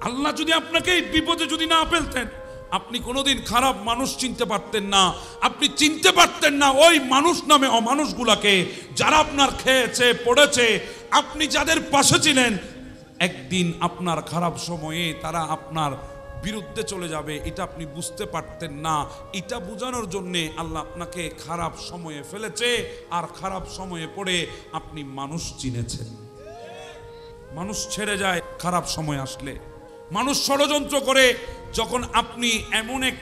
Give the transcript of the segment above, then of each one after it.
আল্লাহ যদি আপনাকে এই বিপদে যদি না ফেলতেন, আপনি কোনোদিন খারাপ মানুষ চিনতে পারতেন না। আপনি চিনতে পারতেন না ওই মানুষ নামে অমানুষগুলাকে, যারা আপনার খেয়েছে পড়েছে, আপনি যাদের পাশে ছিলেন, একদিন আপনার খারাপ সময়ে তারা আপনার বিরুদ্ধে চলে যাবে, এটা আপনি বুঝতে পারতেন না। এটা বোঝানোর জন্যে আল্লাহ আপনাকে খারাপ সময়ে ফেলেছে, আর খারাপ সময়ে পড়ে আপনি মানুষ চিনেছেন। মানুষ ছেড়ে যায় খারাপ সময় আসলে, মানুষ ষড়যন্ত্র করে। যখন আপনি এমন এক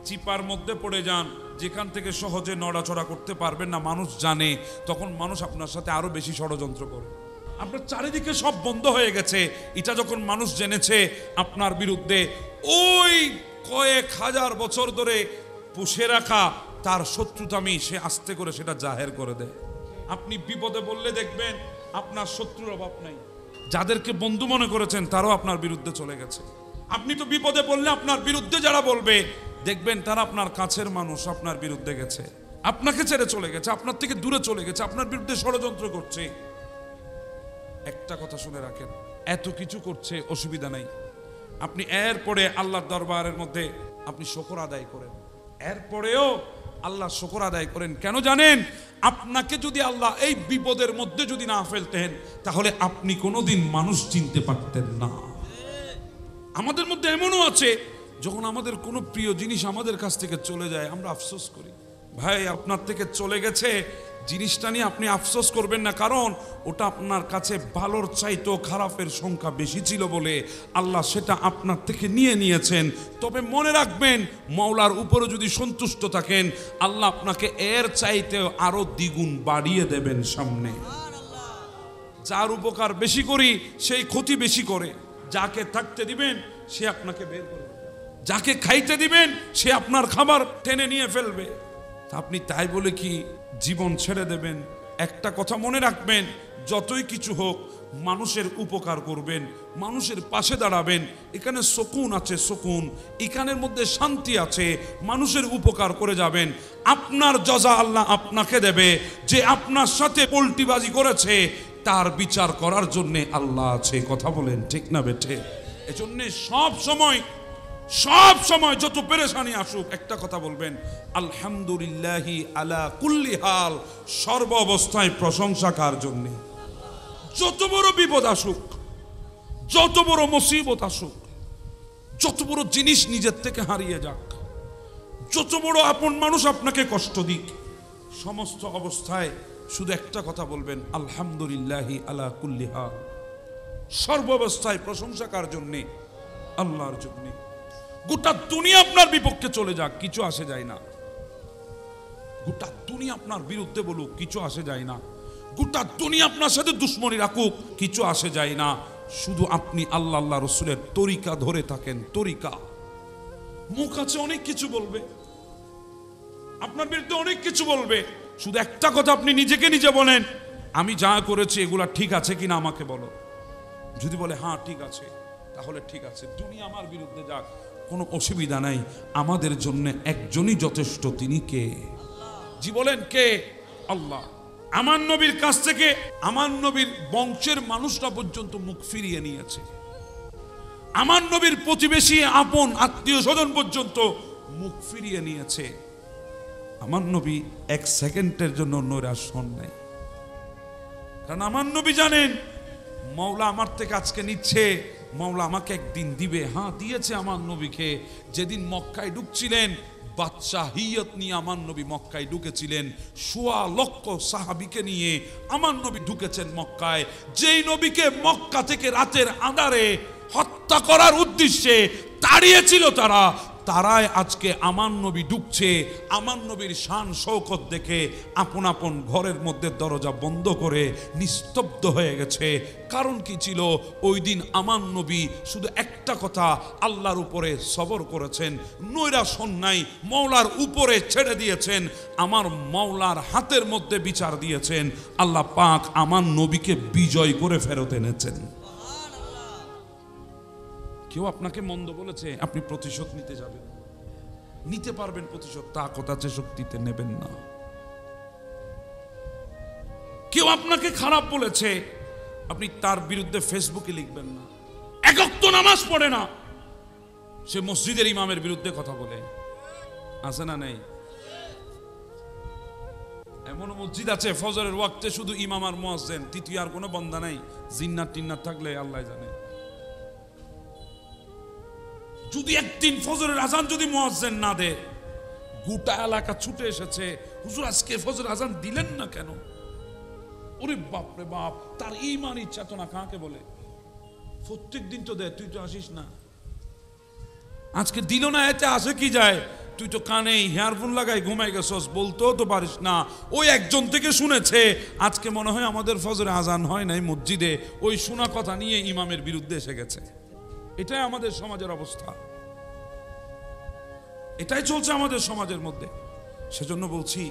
চিপার মধ্যে পড়ে যান যেখান থেকে সহজে নড়াচড়া করতে পারবেন না, মানুষ জানে, তখন মানুষ আপনার সাথে আরো বেশি ষড়যন্ত্র করে। আপনার চারিদিকে সব বন্ধ হয়ে গেছে, এটা যখন মানুষ জেনেছে আপনার বিরুদ্ধে, ওই কয়েক হাজার বছর ধরে পুষে রাখা তার শত্রুতামি সে আস্তে করে সেটা জাহের করে দেয়। আপনি বিপদে বললে দেখবেন আপনার শত্রুর অভাব নাই। যাদেরকে বন্ধু মনে করেছেন তারাও আপনার বিরুদ্ধে চলে গেছে। আপনি তো বিপদে বললে আপনার বিরুদ্ধে যারা বলবে, দেখবেন তারা আপনার কাছের মানুষ আপনার বিরুদ্ধে গেছে, আপনাকে ছেড়ে চলে গেছে, আপনার থেকে দূরে চলে গেছে, আপনার বিরুদ্ধে ষড়যন্ত্র করছে। একটা কথা শুনে রাখেন, এত কিছু করছে অসুবিধা নাই, আপনি এরপরে আল্লাহর দরবারের মধ্যে আপনি শুকর আদায় করেন, এরপরেও আল্লাহ শুকর আদায় করেন। কেন জানেন? আপনাকে যদি আল্লাহ এই বিপদের মধ্যে যদি না ফেলতেন, তাহলে আপনি কোনোদিন মানুষ চিনতে পারতেন না। আমাদের মধ্যে এমনও আছে, যখন আমাদের কোনো প্রিয় জিনিস আমাদের কাছ থেকে চলে যায় আমরা আফসোস করি। ভাই, আপনার থেকে চলে গেছে জিনিসটা নিয়ে আপনি আফসোস করবেন না, কারণ ওটা আপনার কাছে ভালোর চাইতেও খারাপের সংখ্যা বেশি ছিল বলে আল্লাহ সেটা আপনার থেকে নিয়ে নিয়েছেন। তবে মনে রাখবেন, মাওলার উপরে যদি সন্তুষ্ট থাকেন, আল্লাহ আপনাকে এর চাইতেও আরো দ্বিগুণ বাড়িয়ে দেবেন সামনে। যার উপকার বেশি করি সেই ক্ষতি বেশি করে। যাকে থাকতে দিবেন সে আপনাকে বের করে দেবে, যাকে খাইতে দিবেন সে আপনার খাবার টেনে নিয়ে ফেলবে। আপনি তাই বলে কি জীবন ছেড়ে দেবেন? একটা কথা মনে রাখবেন, যতই কিছু হোক মানুষের উপকার করবেন, মানুষের পাশে দাঁড়াবেন। এখানে সুকুন আছে, সুকুন, এখানের মধ্যে শান্তি আছে। মানুষের উপকার করে যাবেন, আপনার জজা আল্লাহ আপনাকে দেবে। যে আপনার সাথে পোল্টিবাজি করেছে তার বিচার করার জন্য আল্লাহ আছে। কথা বলেন ঠিক না বেঠে? এজন্য সব সময় যত পেরেশানি আসুক, একটা কথা বলবেন, আলহামদুলিল্লাহি আলা কুল্লি হাল। সর্ব অবস্থায় প্রশংসা কার জন্য? যত বড় বিপদ আসুক, যত বড় মুসিবত আসুক, যত বড় জিনিস নিজের থেকে হারিয়ে যাক, যত বড় আপন মানুষ আপনাকে কষ্ট দিক, সমস্ত অবস্থায় শুধু একটা কথা বলবেন, আলহামদুলিল্লাহি আলা কুল্লি হাল। সর্বাবস্থায় প্রশংসা কার জন্যে? আল্লাহর জন্যে। গোটা দুনিয়া আপনার বিপক্ষে চলে যাক, কিছু আসে যায় না। গোটা দুনিয়া আপনার বিরুদ্ধে বলুক, কিছু আসে যায় না। গোটা দুনিয়া আপনার সাথে দুশ্মনী রাখুক, কিছু আসে যায় না। শুধু আপনি আল্লাহ আল্লাহ রসুলের তরিকা ধরে থাকেন। তরিকা, মুখ আছে অনেক কিছু বলবে, আপনার বিরুদ্ধে অনেক কিছু বলবে, শুধু একটা কথা আপনি নিজেকে নিজে বলেন, আমি যা করেছি এগুলা ঠিক আছে কিনা আমাকে বলো। যদি বলে হ্যাঁ ঠিক আছে, তাহলে ঠিক আছে, দুনিয়া আমার বিরুদ্ধে যাক, কোনো অসুবিধা নাই। আমাদের জন্য একজনই যথেষ্ট, তিনি কে? জি বলেন কে? আল্লাহ। আমার নবীর কাছ থেকে আমার নবীর বংশের মানুষরা পর্যন্ত মুখ ফিরিয়ে নিয়েছে। আমার নবীর প্রতিবেশী আপন আত্মীয় স্বজন পর্যন্ত মুখ ফিরিয়ে নিয়েছে। আমার নবী এক সেকেন্ডের জন্য নৈরাশ হন নাই, কারণ আমার নবী জানেন মাওলা আমার থেকে আজকে নিচ্ছে, মাওলা আমাকে একদিন দিবে। হ্যাঁ, দিয়েছে আমার নবীকে। যেদিন মক্কায় ঢুকছিলেন, বাদশাহিয়ত নিয়ে আমার নবী মক্কায় ঢুকেছিলেন, ১৬ লক্ষ সাহাবীকে নিয়ে আমার নবী ঢুকেছেন মক্কায়। যেই নবীকে মক্কা থেকে রাতের আঁধারে হত্যা করার উদ্দেশ্যে তাড়িয়েছিল তারাই আজকে আমার নবী ঢুকছে। আমার নবীর শান শৌকত দেখে আপন আপন ঘরের মধ্যে দরজা বন্ধ করে নিস্তব্ধ হয়ে গেছে। কারণ কি ছিল? ওই দিন আমার নবী শুধু একটা কথা, আল্লাহর উপরে সবর করেছেন, নৈরাশ হন নাই, মাওলার উপরে ছেড়ে দিয়েছেন, আমার মাওলার হাতের মধ্যে বিচার দিয়েছেন। আল্লাহ পাক আমার নবীকে বিজয় করে ফেরত এনেছেন। কেউ আপনাকে মন্দ বলেছে, আপনি প্রতিশোধ নিতে যাবেন, নিতে পারবেন প্রতিশোধ, তাকত আছে, শক্তিতে নেবেন না। কেউ আপনাকে খারাপ বলেছে, আপনি তার বিরুদ্ধে ফেসবুকে লিখবেন না। এক ওয়াক্ত নামাজ পড়ে না, সে মসজিদের ইমামের বিরুদ্ধে কথা বলে। আছে না নেই? এমন মসজিদ আছে ফজরের ওয়াক্তে শুধু ইমাম আর মুয়াজ্জিন, তৃতীয় আর কোনো বান্দা নাই। জিন্নাত টিন্নাত থাকলে আল্লাহ জানে। যদি একদিন ফজরের আজান যদি মুয়াজ্জিন না দেয়, গোটা এলাকা ছুটে এসেছে, হুজুর আজকে ফজরের আজান দিলেন না কেন? ওরে বাপ রে বাপ, তার ঈমান চেতনা কাকে বলে? প্রত্যেক দিন তো দেয়, তুই তো আসিস না, আজকে দিল না, এতে আসে কি যায়? তুই তো কানে হেয়ারফোন লাগাই ঘুমাই গেছস, বলতেও তো পারিস না। ওই একজন থেকে শুনেছে আজকে মনে হয় আমাদের ফজরে আজান হয় নাই মসজিদে, ওই শোনা কথা নিয়ে ইমামের বিরুদ্ধে এসে গেছে। এটাই আমাদের সমাজের অবস্থা, এটাই চলছে আমাদের সমাজের মধ্যে। সেজন্য বলছি,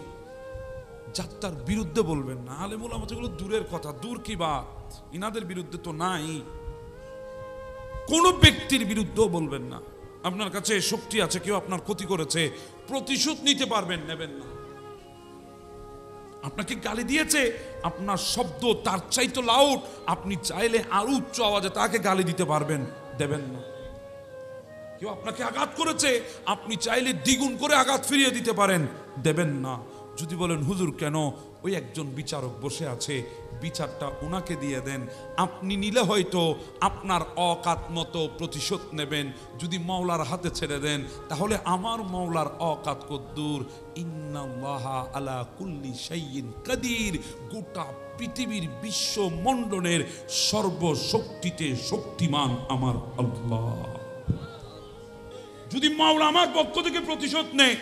যাত্রার বিরুদ্ধে বলবেন না। আলেমুল আমাদের এগুলো দূরের কথা, দূর কি বাত, ইনাদের বিরুদ্ধে তো নাই। কোন ব্যক্তির বিরুদ্ধেও বলবেন না। আপনার কাছে শক্তি আছে, কেউ আপনার ক্ষতি করেছে, প্রতিশোধ নিতে পারবেন, নেবেন না। আপনাকে গালি দিয়েছে, আপনার শব্দ তার চাইতে লাউড, আপনি চাইলে আরো উচ্চ আওয়াজে তাকে গালি দিতে পারবেন, দেবেন না। কেউ আপনাকে আঘাত করেছে, আপনি চাইলে দ্বিগুণ করে আঘাত ফিরিয়ে দিতে পারেন, দেবেন না। যদি বলেন হুজুর কেন, ওই একজন বিচারক বসে আছে, বিচারটা ওনাকে দিয়ে দেন। আপনি নিলে হয়তো আপনার অকাত মতো প্রতিশোধ নেবেন, যদি মাওলার হাতে ছেড়ে দেন তাহলে আমার মাওলার অকাত কদ্দুর। ইন্নাল্লাহা আলা কুল্লি শাইইন কাদির, গোটা পৃথিবীর বিশ্ব মণ্ডলের সর্বশক্তিতে শক্তিমান আমার আল্লাহ। যদি মাওলা আমার পক্ষ থেকে প্রতিশোধ নেয়,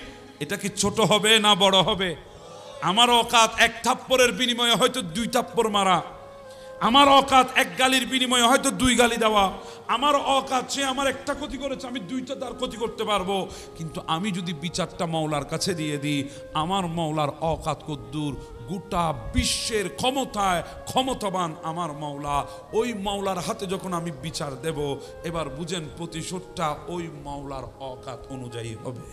এটা কি ছোট হবে না বড় হবে? আমার অকাত এক থাপ্পড়ের বিনিময়ে হয়তো 2 থাপ্পড় মারা, আমার অকাত এক গালির বিনিময়ে হয়তো 2 গালি দেওয়া, আমার অকাত সে আমার একটা ক্ষতি করেছে, আমি 2টা তার ক্ষতি করতে পারবো। কিন্তু আমি যদি বিচারটা মাওলার কাছে দিয়ে দিই, আমার মাওলার অকাত কদ্দুর, গোটা বিশ্বের ক্ষমতায় ক্ষমতাবান আমার মাওলা। ওই মাওলার হাতে যখন আমি বিচার দেব, এবার বুঝেন প্রতিশোধটা ওই মাওলার অকাত অনুযায়ী হবে।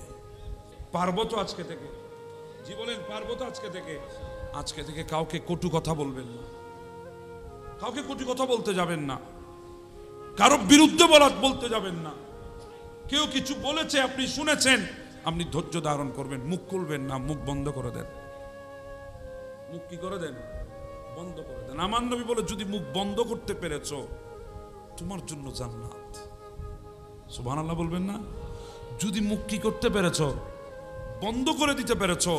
পারবো তো আজকে থেকে? জি বলেন, পারবো তো আজকে থেকে? আজকে থেকে কাউকে কটু কথা বলবেন না, কাউকে কটু কথা বলতে যাবেন না, কারো বিরুদ্ধে বলতে যাবেন না। কেউ কিছু বলেছে, আপনি শুনেছেন, আপনি ধৈর্য ধারণ করবেন, মুখ খুলবেন না, মুখ বন্ধ করে দেন। মুখ কি করে দেন? বন্ধ করে দেন। আমার নবী বলে, যদি মুখ বন্ধ করতে পেরেছো, তোমার জন্য জান্নাত। সুবহানাল্লাহ বলবেন না? যদি মুখ কি করতে পেরেছো, বন্ধ করে দিতে পেরেছো,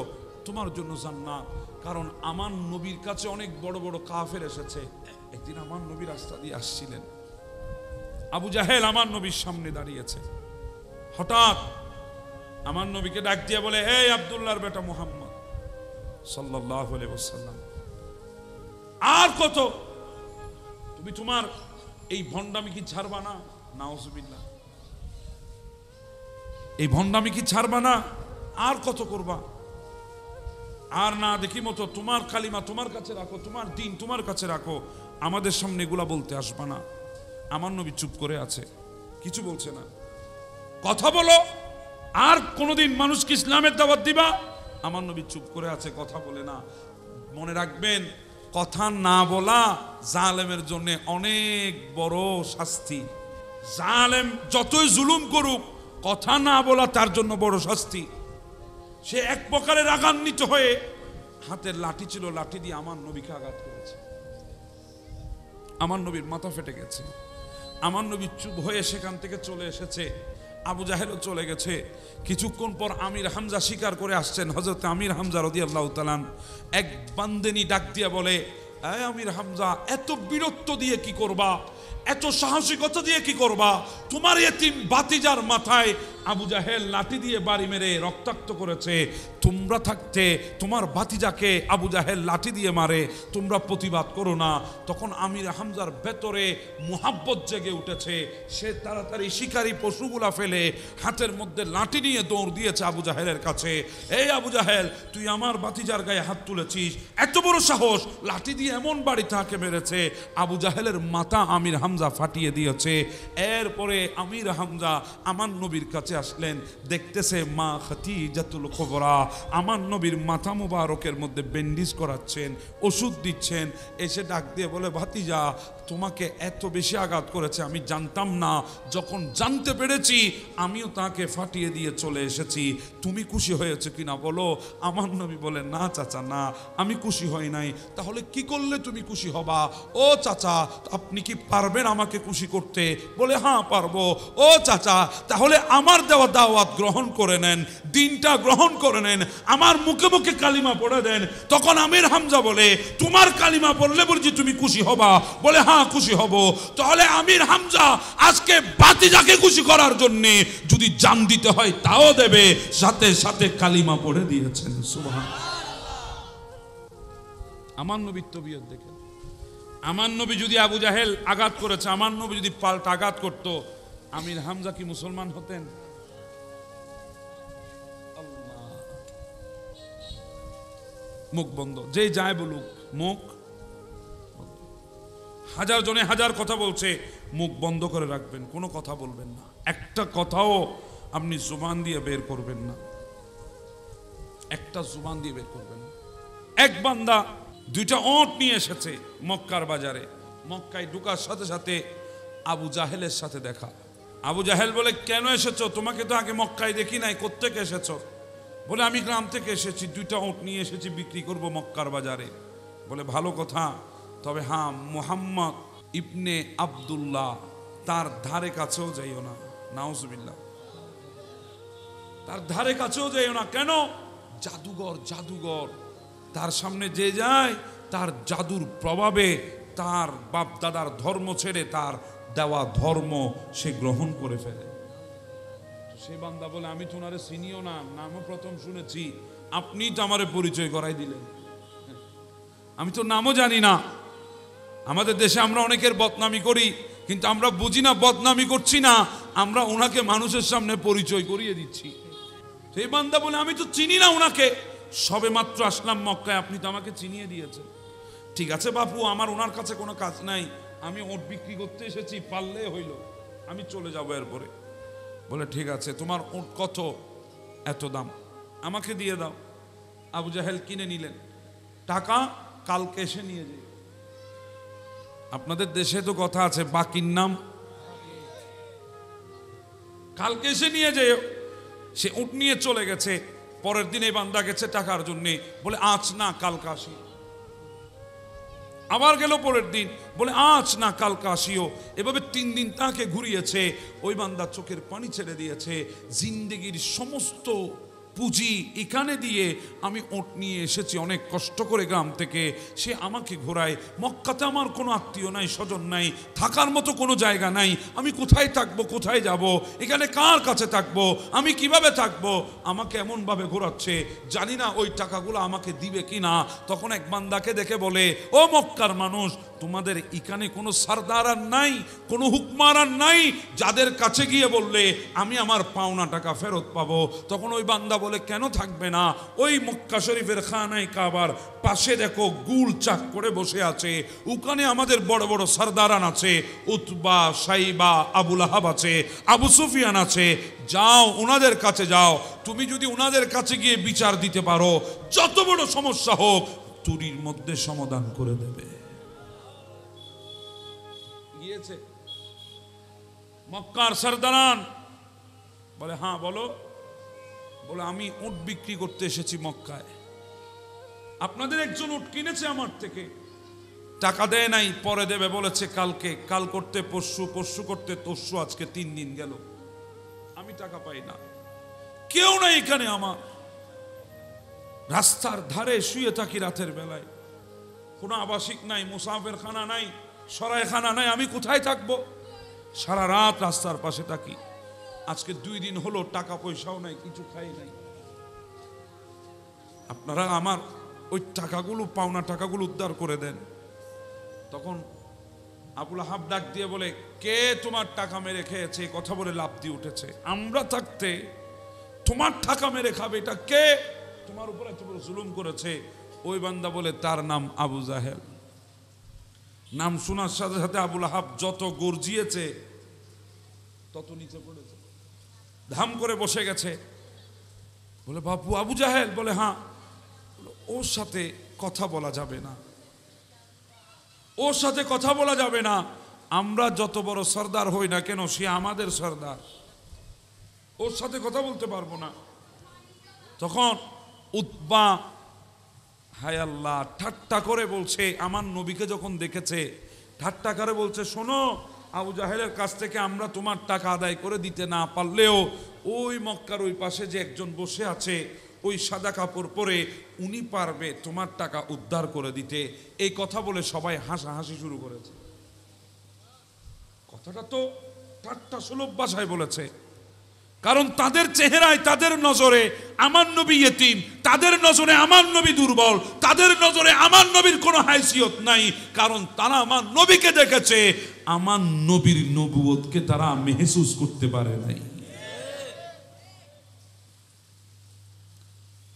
তোমার জন্য জান্নাত। কারণ আমার নবীর কাছে অনেক বড় বড় কাফের এসেছে। একদিন আমার নবী রাস্তা দিয়ে আসছিলেন, আবু জাহেল আমার নবীর সামনে দাঁড়িয়েছে। হঠাৎ আমার নবীকে ডাক দিয়ে বলে, এই আব্দুল্লাহর বেটা মুহাম্মদ সাল্লাল্লাহু আলাইহি ওয়াসাল্লাম, আর কত? তুমি তোমার এই ভণ্ডামি কি ছাড়বা না? নাউজুবিল্লাহ, এই ভণ্ডামি কি ছাড়বা না? আর কত করবা? আর না দেখি মতো তোমার কালিমা তোমার কাছে রাখো, তোমার দিন তোমার কাছে রাখো, আমাদের সামনে এগুলা বলতে আসবা না। আমার নবী চুপ করে আছে, কিছু বলছে না। কথা বলো, আর কোনদিন মানুষকে ইসলামের দাওয়াত দিবা? আমার নবী চুপ করে আছে, কথা বলে না। মনে রাখবেন, কথা না বলা জালেমের জন্য অনেক বড় শাস্তি। জালেম যতই জুলুম করুক, কথা না বলা তার জন্য বড় শাস্তি। সে এক প্রকারে রাগান্বিত হয়ে হাতের লাঠি ছিল, লাঠি দিয়ে আমার নবীকে আঘাত করেছে। আমার নবীর মাথা ফেটে গেছে। আমার নবী চুপ হয়ে সেখান থেকে চলে এসেছে। আবু জাহেলও চলে গেছে। কিছুক্ষণ পর আমির হামজা স্বীকার করে আসছেন। হযরত আমির হামজা রাদিয়াল্লাহু তাআলা এক বান্দেনি ডাক দিয়ে বলে, এই আমির হামজা, এত বীরত্ব দিয়ে কি করবা? এত সাহসিকতা দিয়ে কি করবা? তোমার এতিম ভাতিজার মাথায় আবু জাহেল লাঠি দিয়ে বাড়ি মেরে রক্তাক্ত করেছে। তোমরা থাকতে তোমার ভাতিজাকে আবু জাহেল লাঠি দিয়ে মারে, তোমরা প্রতিবাদ করো না। তখন আমির হামজার ভেতরে মুহাব্বত জেগে উঠেছে। সে তাড়াতাড়ি শিকারী পশুগুলা ফেলে হাতের মধ্যে লাঠি নিয়ে দৌড় দিয়েছে আবু জাহেলের কাছে। এই আবু জাহেল, তুই আমার ভাতিজার গায়ে হাত তুলেছিস, এত বড় সাহস! লাঠি দিয়ে এমন বাড়ি তাকে মেরেছে, আবু জাহেলের মাথা আমির হামজা ফাটিয়ে দিয়েছে। এরপরে আমির হামজা আমার নবীর কাছে আসলেন, দেখতেছে মা খাদিজাতুল কুবরা আমার নবীর মাথা মুবারকের মধ্যে ব্যান্ডেজ করাচ্ছেন, ওষুধ দিচ্ছেন। এসে ডাক দিয়ে বলে, ভাতিজা তোমাকে এত বেশি আঘাত করেছে আমি জানতাম না, যখন জানতে পেরেছি আমিও তাকে ফাটিয়ে দিয়ে চলে এসেছি। তুমি খুশি হয়েছে কিনা বলো? আমার নবী বলে, না চাচা না, আমি খুশি হই নাই। তাহলে কি করলে তুমি খুশি হবা? ও চাচা আপনি কি পারবেন আমাকে খুশি করতে? বলে, হ্যাঁ পারবো। ও চাচা তাহলে আমার দেওয়া দাওয়াত গ্রহণ করে নেন, দিনটা গ্রহণ করে নেন, আমার মুখে মুখে কালিমা পড়ে দেন। তখন আমির হামজা বলে, তোমার কালিমা পড়লে বলছি তুমি খুশি হবা? বলে, হ্যাঁ খুশি হব। তাহলে আমির হামজা আজকে ভাতিজাকে খুশি করার জন্য যদি জান দিতে হয় তাও দেবে, সাথে সাথে কালিমা পড়ে দিয়েছেন। সুবহানাল্লাহ। আমার নবীর তবিয়ত দেখেন। আমার নবী যদি আবু জাহেল আঘাত করেছে, আমার নবী যদি পাল্টা আঘাত করত, আমির হামজা কি মুসলমান হতেন? মুখ বন্ধ, যে যায় বলুক, মুখ হাজার জনে হাজার কথা বলছে, মুখ বন্ধ করে রাখবেন, কোনো কথা বলবেন না, একটা কথাও আপনি জুবান দিয়ে বের করবেন না, একটা জুবান দিয়ে বের করবেন না। এক বান্দা দুইটা ওট নিয়ে এসেছে মক্কার বাজারে। মক্কায় ঢুকার সাথে সাথে আবু জাহেলের সাথে দেখা। আবু জাহেল বলে, কেন এসেছো? তোমাকে তো আগে মক্কায় দেখি নাই, কোত্থেকে এসেছো? বলে, আমি গ্রাম থেকে এসেছি, দুইটা ওট নিয়ে এসেছি, বিক্রি করব মক্কার বাজারে। বলে, ভালো কথা, তবে হ্যাঁ মুহাম্মদ ইবনে আব্দুল্লাহ তার ধারে কাছেও যাইও না। নাউজুবিল্লাহ, তার ধারে কাছেও যাইও না। কেন? জাদুঘর, জাদুঘর। তার সামনে যে যায় তার জাদুর প্রভাবে তার বাপ দাদার ধর্ম ছেড়ে তার দেওয়া ধর্ম সে গ্রহণ করে ফেলে। সে বান্দা বলে, আমি তো ওনারে চিনিও না, নামও প্রথম শুনেছি, আপনি তো আমারে পরিচয় করাই দিলেন, আমি তো নামও জানি না। আমাদের দেশে আমরা অনেকের বদনামি করি, কিন্তু আমরা বুঝি না বদনামি করছি না, আমরা ওনাকে মানুষের সামনে পরিচয় করিয়ে দিচ্ছি। সেই বান্দা বলে, আমি তো চিনি না ওনাকে, সবে মাত্র আসলাম মক্কায়, আপনি তো আমাকে চিনিয়ে দিয়েছেন। ঠিক আছে বাপু, আমার ওনার কাছে কোনো কাজ নাই, আমি ওট বিক্রি করতে এসেছি, পারলে হইল, আমি চলে যাবো এরপরে। বলে, ঠিক আছে, তোমার ওট কত? এত দাম, আমাকে দিয়ে দাও। আবু জাহেল কিনে নিলেন, টাকা কালকে এসে নিয়ে যাই। আপনাদের দেশে তো কথা আছে, বাকির নাম কালকে এসে নিয়ে যায়। সে উট নিয়ে চলে গেছে। পরের দিনে বান্দা গেছে টাকার জন্যে, বলে আজ না কালকে আসি। আবার গেল পরের দিন, বলে আজ না কালকে আসিও। এভাবে 3 দিন তাকে ঘুরিয়েছে। ওই বান্দা চোখের পানি ছেড়ে দিয়েছে, জিন্দেগির সমস্ত পুঁজি এখানে দিয়ে আমি ওট নিয়ে এসেছি অনেক কষ্ট করে গ্রাম থেকে, সে আমাকে ঘোরায়। মক্কাতে আমার কোনো আত্মীয় নাই, স্বজন নাই, থাকার মতো কোনো জায়গা নাই, আমি কোথায় থাকবো, কোথায় যাব, এখানে কার কাছে থাকবো, আমি কিভাবে থাকবো, আমাকে এমনভাবে ঘোরাচ্ছে, জানি না ওই টাকাগুলো আমাকে দিবে কি না। তখন এক বান্দাকে দেখে বলে, ও মক্কার মানুষ, তোমাদের এখানে কোনো সরদার আর নাই, কোনো হুকমার আর নাই, যাদের কাছে গিয়ে বললে আমি আমার পাওনা টাকা ফেরত পাবো। তখন ওই বান্দা বলে, কেন থাকবে না? ওই মক্কা শরীফের খানায় কাবার পাশে দেখো গুল চাক করে বসে আছে, ওখানে আমাদের বড় বড় সরদারান আছে, উতবা, সাইবা, আবুল আহাব আছে, আবু সুফিয়ান আছে, যাও ওনাদের কাছে যাও। তুমি যদি ওনাদের কাছে গিয়ে বিচার দিতে পারো, যত বড় সমস্যা হোক তুরির মধ্যে সমাধান করে দেবে। গিয়েছে মক্কার সরদারান, বলে, হ্যাঁ বলো। বলে, আমি উট বিক্রি করতে এসেছি মক্কায়, আপনাদের একজন উট কিনেছে আমার থেকে, টাকা দেয় নাই, পরে দেবে বলেছে কালকে, কাল করতে পরশু, পরশু করতে তরশু, আজকে 3 দিন গেল, আমি টাকা পাই না, কেউ নাই এখানে, আমার রাস্তার ধারে শুয়ে থাকি রাতের বেলায়, কোনো আবাসিক নাই, মুসাফের খানা নাই, সরাই খানা নাই, আমি কোথায় থাকবো? সারা রাত রাস্তার পাশে থাকি, আজকে 2 দিন হলো টাকা পয়সাও নাই, কিছু খাই নাই, আপনারা আমার ওই টাকাগুলো, পাওনা টাকাগুলো উদ্ধার করে দেন। তখন আবুল আহাব ডাক দিয়ে বলে, কে তোমার টাকা মেরে খেয়েছে? কথা বলে লাফ দিয়ে উঠেছে, আমরা থাকতে তোমার টাকা মেরে খাবে, এটা কে তোমার উপরে এত বড় জুলুম করেছে? ওই বান্দা বলে, তার নাম আবু জাহেল। নাম শোনার সাথে সাথে আবুল আহাব যত গর্জিয়েছে তত নিচে পড়েছে, ধাম করে বসে গেছে। বলে বাপু আবু জাহেল? বলে হ্যাঁ। ওর সাথে কথা বলা যাবে না, ওর সাথে কথা বলা যাবে না। আমরা যত বড় সর্দার হই না কেন, সে আমাদের সর্দার, ওর সাথে কথা বলতে পারবো না। তখন উতবা হায় আল্লাহ ঠাট্টা করে বলছে, আমার নবীকে যখন দেখেছে ঠাট্টা করে বলছে, শোনো আবু জাহেলের কাছ থেকে আমরা তোমার টাকা আদায় করে দিতে না পারলেও ওই মক্কার ওই পাশে যে একজন বসে আছে ওই সাদা কাপড় পরে উনি পারবে তোমার টাকা উদ্ধার করে দিতে। এই কথা বলে সবাই হাসাহাসি শুরু করেছে। কথাটা তো ঠাট্টা সুলভ ভাষায় বলেছে, কারণ তাদের চেহারায় তাদের নজরে আমার নবী ইয়েতিম, তাদের নজরে আমার নবী দুর্বল, তাদের নজরে আমার নবীর কোনো হাইসিয়ত নাই, কারণ তারা আমার নবীকে দেখেছে, আমার নবীর নবুয়তকে তারা মেহসুস করতে পারে নাই।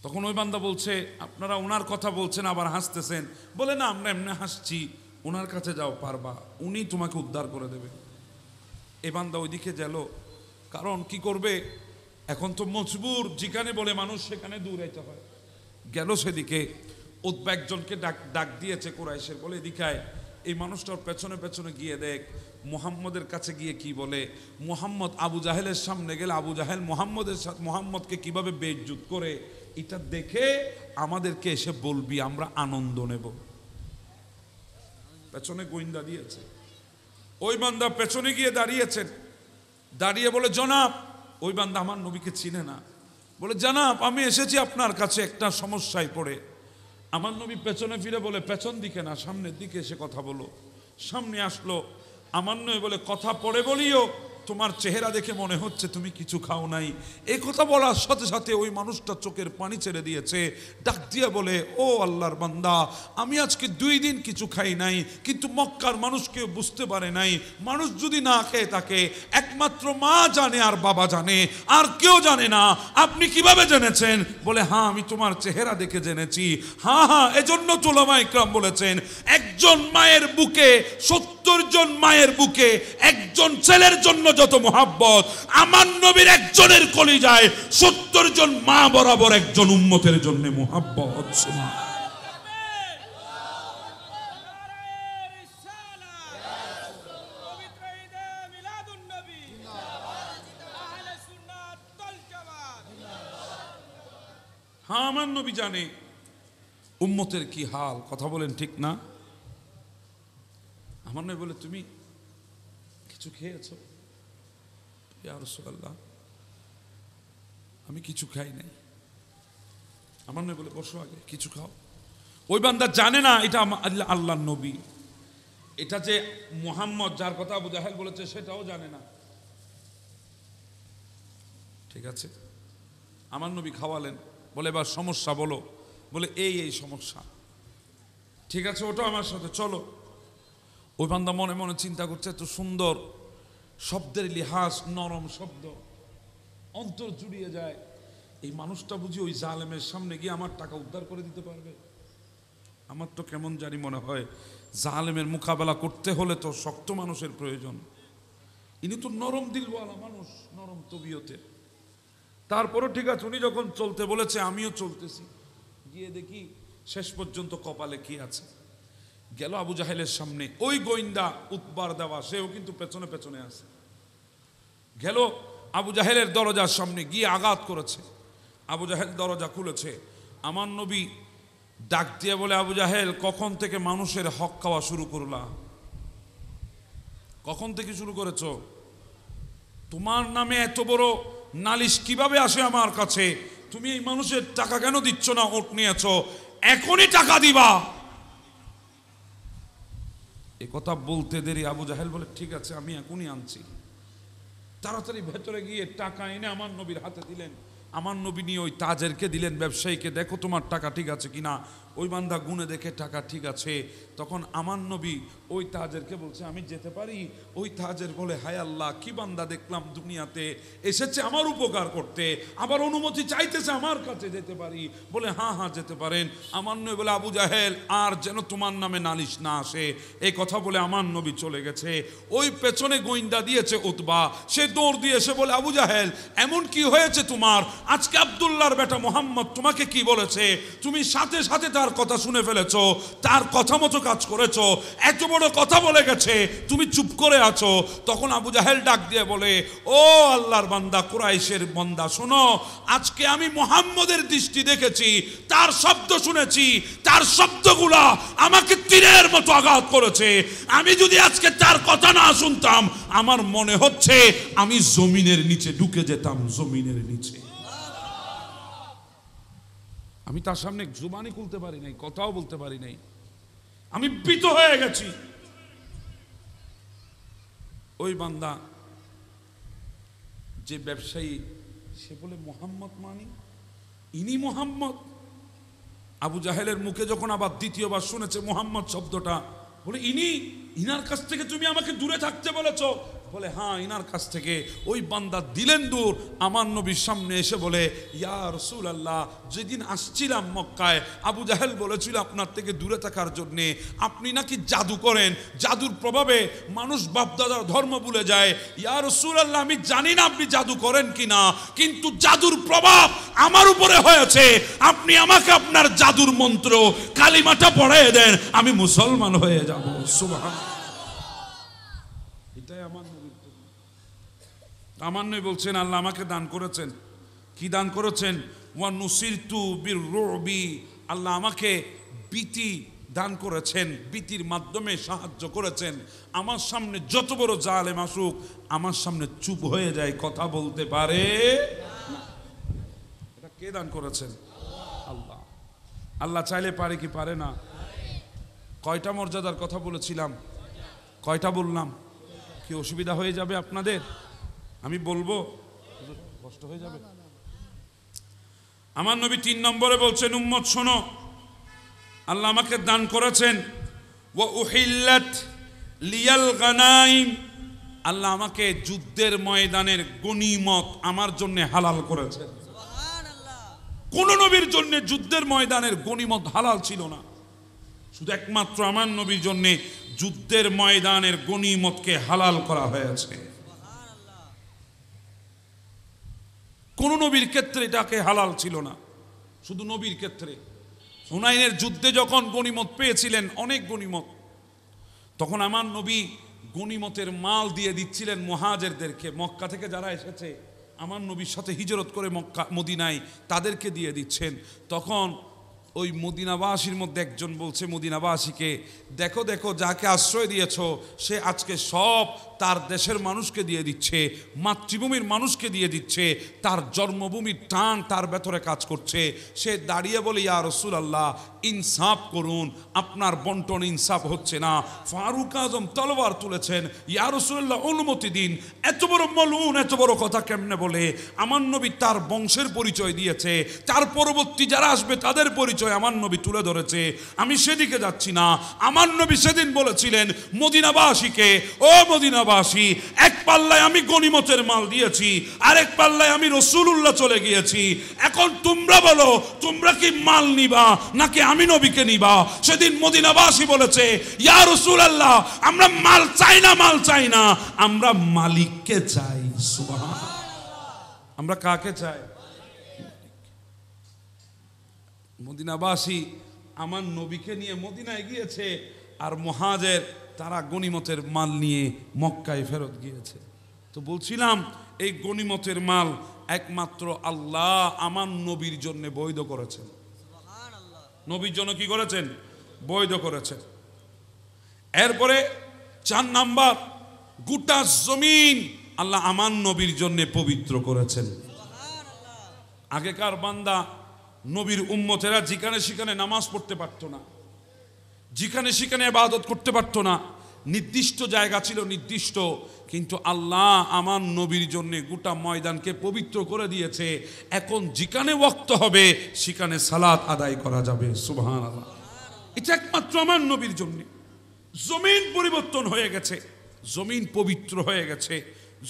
তখন ওই বান্দা বলছে, আপনারা ওনার কথা বলছেন আবার হাসতেছেন। বলে না, আমরা এমনি হাসছি, ওনার কাছে যাও, পারবা, উনি তোমাকে উদ্ধার করে দেবে। এই বান্দা ওইদিকে গেল, কারণ কি করবে, এখন তো মজবুর, যেখানে বলে মানুষ সেখানে দৌড়াইতে হয়। গেল সেদিকে, উতবা একজনকে ডাক দিয়েছে কুরাইশের, বলে এদিকে আয়। এই মানুষটার পেছনে পেছনে গিয়ে দেখ মুহাম্মদের কাছে গিয়ে কি বলে। মুহাম্মদ আবু জাহেলের সামনে গেলে আবু জাহেল মুহাম্মদকে কিভাবে বেইজ্জত করে, এটা দেখে আমাদেরকে এসে বলবি, আমরা আনন্দ নেব। পেছনে গোয়েন্দা দিয়েছে। ওই বান্দা পেছনে গিয়ে দাঁড়িয়েছেন, দাঁড়িয়ে বলে জনাব, ওই বান্দা আমার নবীকে চিনে না, বলে জনাব আমি এসেছি আপনার কাছে একটা সমস্যায় পড়ে। আমার নবী পেছনে ফিরে বলে, পেছন দিকে না, সামনের দিকে এসে কথা বলো। সামনে আসলো। আমার নবী বলে, কথা পড়ে বলিও, তোমার চেহারা দেখে মনে হচ্ছে তুমি কিছু খাও নাই। এই কথা বলার সাথে সাথে ওই মানুষটা চোখের পানি ছেড়ে দিয়েছে, ডাক দিয়ে বলে, ও আল্লাহর বান্দা, আমি আজকে 2 দিন কিছু খাই নাই, কিন্তু মক্কার মানুষ কেউ বুঝতে পারে নাই। মানুষ যদি না খেয়ে থাকে, একমাত্র মা জানে আর বাবা জানে, আর কেউ জানে না। আপনি কিভাবে জেনেছেন? বলে হ্যাঁ, আমি তোমার চেহারা দেখে জেনেছি। হ্যাঁ হ্যাঁ, এজন্য উলামা ইকরাম বলেছেন, একজন মায়ের বুকে 70 জন মায়ের বুকে একজন ছেলের জন্য যত মোহাব্বত, আমার নবীর একজনের কলিজায় 70 জন মা বরাবর একজন উম্মতের জন্য মোহাব্বত। হ্যাঁ, আমার নবী জানে উম্মতের কি হাল। কথা বলেন ঠিক না? আমার নবী বলে, তুমি কিছু খেয়েছো? ইয়া রাসূলুল্লাহ, আমি কিছু খাই নাই। আমার নবী বলে, বসো আগে, কিছু খাও। ওই বান্দা জানে না এটা আল্লাহর নবী, এটা যে মুহাম্মদ যার কথা আবু জাহেল বলেছে সেটাও জানে না। ঠিক আছে, আমার নবী খাওয়ালেন। বলে এবার সমস্যা বলো। বলে এই সমস্যা। ঠিক আছে, ওটা আমার সাথে চলো। ওই বান্দা মনে মনে চিন্তা করছে, এত সুন্দর শব্দের লিহাজ, নরম শব্দ, অন্তর জুড়িয়ে যায়। এই মানুষটা বুঝি ওই জালেমের সামনে গিয়ে আমার টাকা উদ্ধার করে দিতে পারবে? আমার তো কেমন জানি মনে হয়, জালেমের মোকাবেলা করতে হলে তো শক্ত মানুষের প্রয়োজন। ইনি তো নরম দিলওয়ালা মানুষ, নরম তবিয়তের। তারপরও ঠিক আছে, উনি যখন চলতে বলেছে আমিও চলতেছি। গিয়ে দেখি শেষ পর্যন্ত কপালে কি আছে। গেল আবু জাহেলের সামনে, ওই গোয়েন্দা উতবার দেওয়া, সেও কিন্তু পেছনে পেছনে আছে। গেল আবু জাহেলের দরজার সামনে, গিয়ে আঘাত করেছে। আবু জাহেল দরজা খুলেছে। আমার নবী ডাক দিয়ে বলে, আবু জাহেল, কখন থেকে মানুষের হক খাওয়া শুরু করলা? কখন থেকে শুরু করেছো? তোমার নামে এত বড় নালিশ কিভাবে আসে আমার কাছে? তুমি এই মানুষের টাকা কেন দিচ্ছ না? ওট নিয়েছ, এখনই টাকা দিবা। এ কথা বলতে দেরি। আবু জাহেল বলে, ঠিক আছে, আমি এখনই আনছি। তাড়াতাড়ি ভেতরে গিয়ে টাকা এনে আমার নবীর হাতে দিলেন। আমার নবী নিয়ে ওই তাজেরকে দিলেন, ব্যবসায়ীকে, দেখো তোমার টাকা ঠিক আছে কিনা। ওই বান্দা গুনে দেখে টাকা ঠিক আছে। তখন আমার নবী ওই তাজেরকে বলছে আমি যেতে পারি? ওই তাজের বলে হায় আল্লাহ, কি বান্দা দেখলাম দুনিয়াতে এসেছে আমার উপকার করতে, আবার অনুমতি চাইতেছে আমার কাছে, যেতে পারি? বলে হ্যাঁ হ্যাঁ যেতে পারেন। আমার নবী বলে আবু জাহেল আর যেন তোমার নামে নালিশ না আসে, এই কথা বলে আমার নবী চলে গেছে। ওই পেছনে গোয়েন্দা দিয়েছে উতবা, সে দৌড় দিয়ে এসে বলে আবু জাহেল এমন কি হয়েছে তোমার? আজকে আব্দুল্লাহর বেটা মোহাম্মদ তোমাকে কি বলেছে? তুমি সাথে সাথে তার কথা শুনে ফেলেছো, তার কথা মতো কাজ করেছো, এত বড় কথা বলে গেছে, তুমি চুপ করে আছো। তখন আবু জাহেল ডাক দিয়ে বলে ও আল্লাহর বান্দা, কুরাইশের বান্দা, শোনো, আজকে আমি মোহাম্মদের দৃষ্টি দেখেছি, তার শব্দ শুনেছি, তার শব্দগুলা আমাকে তীরের মতো আঘাত করেছে। আমি যদি আজকে তার কথা না শুনতাম, আমার মনে হচ্ছে আমি জমিনের নিচে ঢুকে যেতাম, জমিনের নিচে। আমি তার সামনে জুবানি খুলতে পারি নাই, কথাও বলতে পারি নাই, আমি ভীত হয়ে গেছি। ওই বান্দা যে ব্যবসায়ী, সে বলে মোহাম্মদ মানি, ইনি মোহাম্মদ? আবু জাহেলের মুখে যখন আবার দ্বিতীয়বার শুনেছে মোহাম্মদ শব্দটা, বলে ইনি, ইনার কাছ থেকে তুমি আমাকে দূরে থাকতে বলেছো? বলে হ্যাঁ, ইনার কাছ থেকে। ওই বান্দা দিলেন দূর, আমার নবীর সামনে এসে বলে ইয়া রাসূলুল্লাহ, যেদিন আসছিলাম মক্কায় আবু জাহেল বলেছিল আপনার থেকে দূরে থাকার জন্যে, আপনি নাকি জাদু করেন, জাদুর প্রভাবে মানুষ বাপদাদার ধর্ম ভুলে যায়। ইয়া রাসূলুল্লাহ, আমি জানি না আপনি জাদু করেন কিনা, কিন্তু জাদুর প্রভাব আমার উপরে হয়েছে, আপনি আমাকে আপনার জাদুর মন্ত্র কালিমাটা পড়িয়ে দেন, আমি মুসলমান হয়ে যাব। সুবহানাল্লাহ। এটাই আমার নবী। আমার নবী বলছেন আল্লাহ আমাকে দান করেছেন, কি দান করেছেন? ওয়া নুসিরতু বির-রুবি, আল্লাহ আমাকে ভীতি দান করেছেন, ভীতির মাধ্যমে সাহায্য করেছেন। আমার সামনে যত বড় জালেম আসুক, আমার সামনে চুপ হয়ে যায়, কথা বলতে পারে না। এটা কে দান করেছেন? আল্লাহ। আল্লাহ চাইলে পারে কি পারে না? কয়টা মর্যাদার কথা বলেছিলাম? কয়টা বললাম? কি অসুবিধা হয়ে যাবে আপনাদের? আমি বলবো, কষ্ট হয়ে যাবে? আমার নবী 3 নম্বরে বলছেন উম্মত শোনো, আল্লাহ আমাকে দান করেছেন ওয়া উহিল্লাত লিয়াল গানাইম, আল্লাহ আমাকে যুদ্ধের ময়দানের গনিমত আমার জন্য হালাল করেছেন। কোন নবীর জন্য যুদ্ধের ময়দানের গনিমত হালাল ছিল না, শুধু একমাত্র আমার নবীর জন্য যুদ্ধের ময়দানের গনিমতকে হালাল করা হয়েছে। কোন নবীর ক্ষেত্রে এটাকে হালাল ছিল না, শুধু নবীর ক্ষেত্রে। হুনাইনের যুদ্ধে যখন গনিমত পেয়েছিলেন, অনেক গনিমত, তখন আমার নবী গনিমতের মাল দিয়ে দিচ্ছিলেন মুহাজিরদেরকে, মক্কা থেকে যারা এসেছে আমার নবীর সাথে হিজরত করে মক্কা মদিনায়, তাদেরকে দিয়ে দিচ্ছেন। তখন ওই মদিনাবাসীর মধ্যে একজন বলছে মদিনাবাসীকে, দেখো দেখো, যাকে আশ্রয় দিয়েছ সে আজকে সব তার দেশের মানুষকে দিয়ে দিচ্ছে, মাতৃভূমির মানুষকে দিয়ে দিচ্ছে, তার জন্মভূমির টান তার ভেতরে কাজ করছে। সে দাঁড়িয়ে বলে ইয়া রাসূলুল্লাহ, ইনসাফ করুন, আপনার বন্টন ইনসাফ হচ্ছে না। ফারুক আজম তলোয়ার তুলেছেন, ইয়া রাসূলুল্লাহ অনুমতি দিন। এত বড় মলউন এত বড় কথা কেমনে বলে? আমার নবী তার বংশের পরিচয় দিয়েছে, তার পরবর্তী যারা আসবে তাদের পরিচয় আমার নবী তুলে ধরেছে। আমি সেদিকে যাচ্ছি না। আমার নবী সেদিন বলেছিলেন মদিনাবাসীকে, ও মদিনাবাসী, এক পাল্লায় আমি গনিমতের মাল দিয়েছি, আরেক পাল্লায় আমি রাসূলুল্লাহ চলে গিয়েছি, এখন তোমরা বলো তোমরা কি মাল নিবা নাকি আমি নবীকে নিবা? সেদিন মদিনাবাসী বলেছে ইয়া রাসূলুল্লাহ, আমরা মাল চাই না, মাল চাই না, আমরা মালিককে চাই। সুবহানাল্লাহ। আমরা কাকে চাই? মদিনাবাসী আমার নবীকে নিয়ে মদিনায় গিয়েছে, আর মুহাজির তারা গনিমতের মাল নিয়ে মক্কায় ফেরত গিয়েছে। তো বলছিলাম এই গনিমতের মাল একমাত্র আল্লাহ আমার নবীর জন্য বৈধ করেছেন। নবীর জন্য কি করেছেন? বৈধ করেছেন। এরপরে 4 নাম্বার, গোটা জমিন আল্লাহ আমার নবীর জন্য পবিত্র করেছেন। আগেকার বান্দা নবীর উম্মতেরা যেখানে সেখানে নামাজ পড়তে পারতো না, যেখানে সেখানে ইবাদত করতে পারতো না, নির্দিষ্ট জায়গা ছিল, নির্দিষ্ট, কিন্তু আল্লাহ আমার নবীর জন্য গোটা ময়দানকে পবিত্র করে দিয়েছে। এখন যেখানে ওয়াক্ত হবে সেখানে সালাত আদায় করা যাবে। সুবহানাল্লাহ। এটা একমাত্র আমার নবীর জন্য। জমিন পরিবর্তন হয়ে গেছে, জমিন পবিত্র হয়ে গেছে,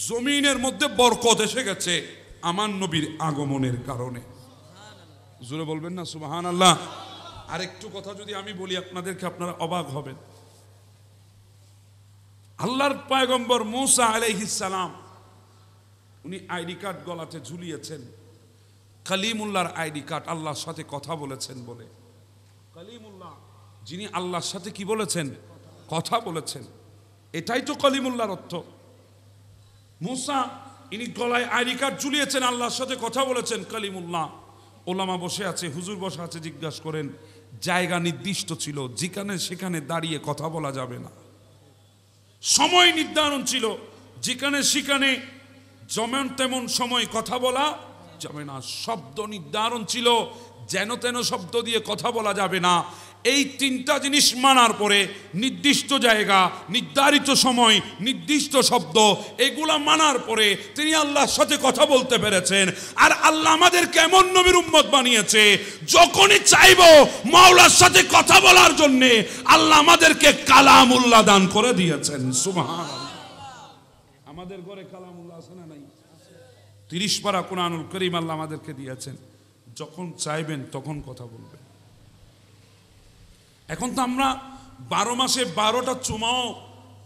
জমিনের মধ্যে বরকত এসে গেছে আমার নবীর আগমনের কারণে। জোরে বলবেন না সুবহানাল্লাহ। আরেকটু কথা যদি আমি বলি আপনাদেরকে, আপনারা অবাক হবেন। আল্লাহর পয়গম্বর মূসা আলাইহিস সালাম, উনি আইডি কার্ড গলাতে ঝুলিয়েছেন, কালিমুল্লাহর আইডি কার্ড, আল্লাহর সাথে কথা বলেছেন বলে। কালিমুল্লাহ যিনি আল্লাহর সাথে কি বলেছেন? কথা বলেছেন। এটাই তো কালিমুল্লাহর অর্থ। মূসা ইনি গলায় আইডি কার্ড ঝুলিয়েছেন, আল্লাহর সাথে কথা বলেছেন, কালিমুল্লাহ। ওলামা বসে আছে, হুজুর বসে আছে, জিজ্ঞাসা করেন, জায়গা নির্দিষ্ট ছিল, যেখানে সেখানে দাঁড়িয়ে কথা বলা যাবে না। সময় নির্ধারণ ছিল, যেখানে সেখানে যেমন তেমন সময় কথা বলা যাবে না। শব্দ নির্ধারণ ছিল, যেন তেন শব্দ দিয়ে কথা বলা যাবে না। এই তিনটা জিনিস মানার পরে নির্দিষ্ট জায়গা, নির্ধারিত সময়, নির্দিষ্ট শব্দ, এগুলা মানার পরে তিনি আল্লাহর সাথে কথা বলতে পেরেছেন। আর আল্লাহ আমাদের কেমন নবীর উম্মত বানিয়েছে, যখনই চাইবো মাওলার সাথে কথা বলার জন্য আল্লাহ আমাদেরকে কালামুল্লাহ দান করে দিয়েছেন। সুবহানাল্লাহ। আমাদের ঘরে কালামুল্লাহ আছে না নাই? 30 পারা কোরআনুল কারীম আল্লাহ আমাদেরকে দিয়েছেন, যখন চাইবেন তখন কথা বলবেন। এখন তো আমরা 12 মাসে 12টা চুমাও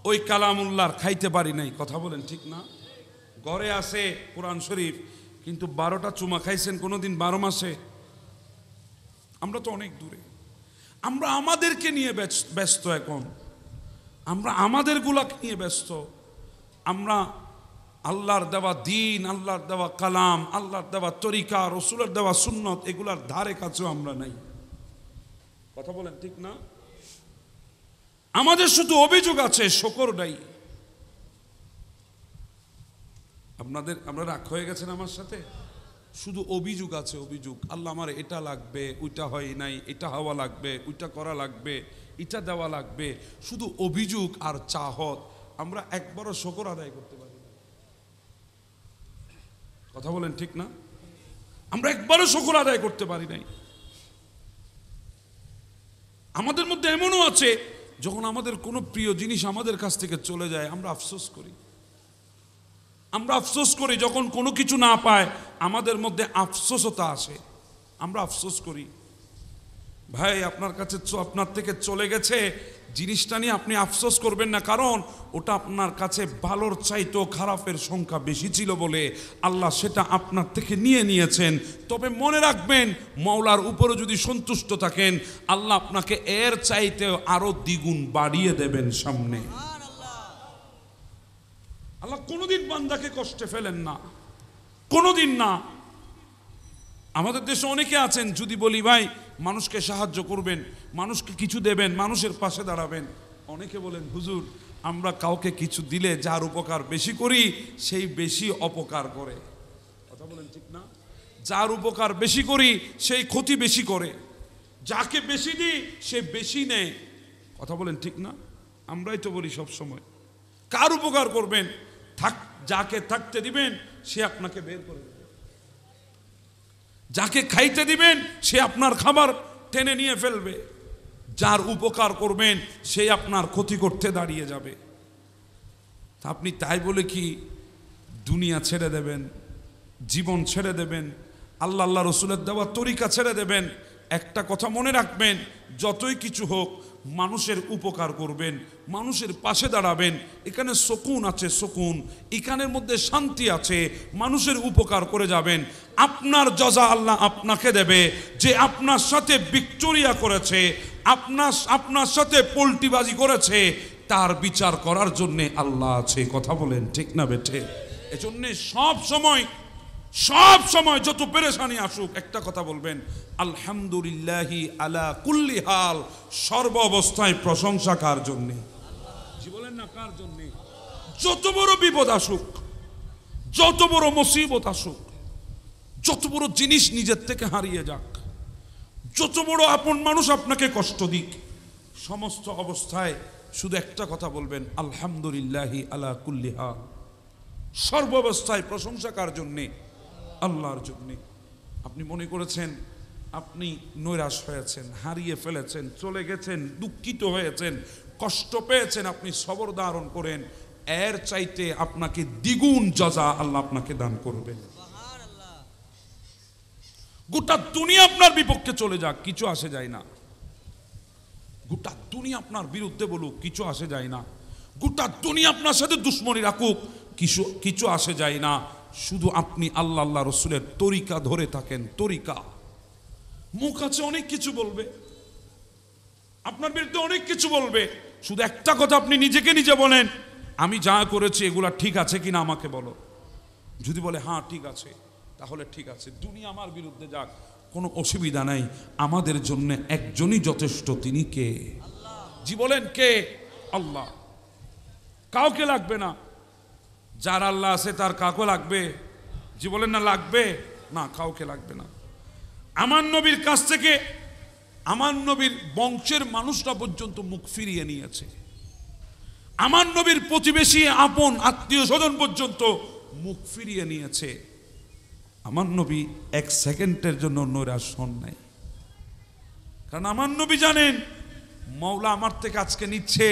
ওই কালামুল্লাহর খাইতে পারি নাই। কথা বলেন ঠিক না? ঘরে আছে কোরআন শরীফ, কিন্তু 12টা চুমা খাইছেন কোনোদিন 12 মাসে? আমরা তো অনেক দূরে। আমরা আমাদেরকে নিয়ে ব্যস্ত। এখন আমরা আমাদের গুলাকে নিয়ে ব্যস্ত। আমরা আল্লাহর দেওয়া দিন, আল্লাহর দেওয়া কালাম, আল্লাহর দেওয়া তরিকা, রসুলের দেওয়া সুন্নত, এগুলার ধারে কাছেও আমরা নাই। কথা বলেন ঠিক না? আমাদের শুধু অভিযোগ আছে, শকর নাই। আমরা রাগ হয়ে গেছেন আমার সাথে? শুধু অভিযোগ আছে, অভিযোগ। আল্লাহ আমার এটা লাগবে, ওইটা হয় নাই, এটা হওয়া লাগবে, ওইটা করা লাগবে, এটা দেওয়া লাগবে, শুধু অভিযোগ আর চাহত। আমরা একবারও শকর আদায় করতে পারি না। কথা বলেন ঠিক না? আমরা একবারও শকর আদায় করতে পারি নাই। আমাদের মধ্যে এমনও আছে, যখন আমাদের কোনো প্রিয় জিনিস আমাদের কাছ থেকে চলে যায় আমরা আফসোস করি। আমরা আফসোস করি যখন কোনো কিছু না পায়, আমাদের মধ্যে আফসোসতা আসে, আমরা আফসোস করি। ভাই আপনার কাছে আপনার থেকে চলে গেছে জিনিসটা নিয়ে আপনি আফসোস করবেন না, কারণ ওটা আপনার কাছে ভালোর চাইতেও খারাপের সংখ্যা বেশি ছিল বলে আল্লাহ সেটা আপনার থেকে নিয়েছেন। তবে মনে রাখবেন, মাওলার উপরে যদি সন্তুষ্ট থাকেন, আল্লাহ আপনাকে এর চাইতেও আরো দ্বিগুণ বাড়িয়ে দেবেন সামনে। আল্লাহ কোনোদিন বান্দাকে কষ্টে ফেলেন না, কোনোদিন না। আমাদের দেশে অনেকে আছেন, যদি বলি ভাই মানুষকে সাহায্য করবেন, মানুষকে কিছু দেবেন, মানুষের পাশে দাঁড়াবেন, অনেকে বলেন হুজুর আমরা কাউকে কিছু দিলে যার উপকার বেশি করি সেই বেশি অপকার করে। কথা বলেন ঠিক না? যার উপকার বেশি করি সেই ক্ষতি বেশি করে, যাকে বেশি দিই সে বেশি নেয়। কথা বলেন ঠিক না? আমরাই তো বলি সব সময়, কার উপকার করবেন, যাকে থাকতে দিবেন সে আপনাকে বের করে দেবে, যাকে খাইতে দিবেন সে আপনার খাবার টেনে নিয়ে ফেলবে, যার উপকার করবেন সে আপনার ক্ষতি করতে দাঁড়িয়ে যাবে। আপনি তাই বলে কি দুনিয়া ছেড়ে দেবেন, জীবন ছেড়ে দেবেন, আল্লাহ রসুলের দেওয়া তরিকা ছেড়ে দেবেন? একটা কথা মনে রাখবেন, যতই কিছু হোক মানুষের উপকার করবেন, মানুষের পাশে দাঁড়াবেন। এখানে সুকুন আছে, সুকুন, এখানের মধ্যে শান্তি আছে। মানুষের উপকার করে যাবেন, আপনার জজা আল্লাহ আপনাকে দেবে। যে আপনার সাথে ভিক্টোরিয়া করেছে, আপনার সাথে পোল্টিবাজি করেছে, তার বিচার করার জন্য আল্লাহ আছে। কথা বলেন ঠিক না বেঠে? এজন্য সব সময় যত পেরেশানি আসুক একটা কথা বলবেন, আলহামদুলিল্লাহি আলা কুল্লি হাল। সর্ব অবস্থায় প্রশংসা কার জন্য? জি বলেন না, কার জন্য? যত বড় বিপদ আসুক, যত বড় মুসিবত আসুক, যত বড় জিনিস নিজের থেকে হারিয়ে যাক, যত বড় আপন মানুষ আপনাকে কষ্ট দিক, সমস্ত অবস্থায় শুধু একটা কথা বলবেন, আলহামদুলিল্লাহি আলা কুল্লি হাল। সর্বাবস্থায় প্রশংসা কার জন্যে? আল্লাহর জন্যে। আপনি মনে করেছেন আপনি নৈরাশ হয়েছেন, হারিয়ে ফেলেছেন, চলে গেছেন, দুঃখিত হয়েছেন, কষ্ট পেয়েছেন, আপনি সবর ধারণ করেন, এর চাইতে আপনাকে দ্বিগুণ জাযা আল্লাহ আপনাকে দান করবেন। গোটা দুনিয়া আপনার বিপক্ষে চলে যাক, কিছু আসে যায় না। গোটা দুনিয়া আপনার বিরুদ্ধে বলুক, কিছু আসে যায় না। গোটা দুনিয়া আপনার সাথে দুশ্মনী রাখুক, কিছু আসে যায় না। শুধু আপনি আল্লাহ আল্লাহ রসুলের তরিকা ধরে থাকেন। তরিকা, মুখ আছে অনেক কিছু বলবে, আপনার বিরুদ্ধে অনেক কিছু বলবে, শুধু একটা কথা আপনি নিজেকে নিজে বলেন, আমি যা করেছি এগুলা ঠিক আছে কিনা আমাকে বলো। যদি বলে হ্যাঁ ঠিক আছে, তাহলে ঠিক আছে, দুনিয়া আমার বিরুদ্ধে যাক, কোনো অসুবিধা নাই, আমাদের জন্য একজনই যথেষ্ট, তিনি কে? জি বলেন কে? আল্লাহ। কাউকে লাগবে না। যার আল্লাহ আছে তার কাউকে লাগবে? জি বলেন না লাগবে না, কাউকে লাগবে না। আমার নবীর কাছ থেকে আমার নবীর বংশের মানুষরা পর্যন্ত মুখ ফিরিয়ে নিয়েছে। আমার নবীর প্রতিবেশী, আপন আত্মীয় স্বজন পর্যন্ত মুখ ফিরিয়ে নিয়েছে। আমার নবী এক সেকেন্ডের জন্য নৈরাশ হন নাই, কারণ আমার নবী জানেন মাওলা আমার থেকে আজকে নিচ্ছে,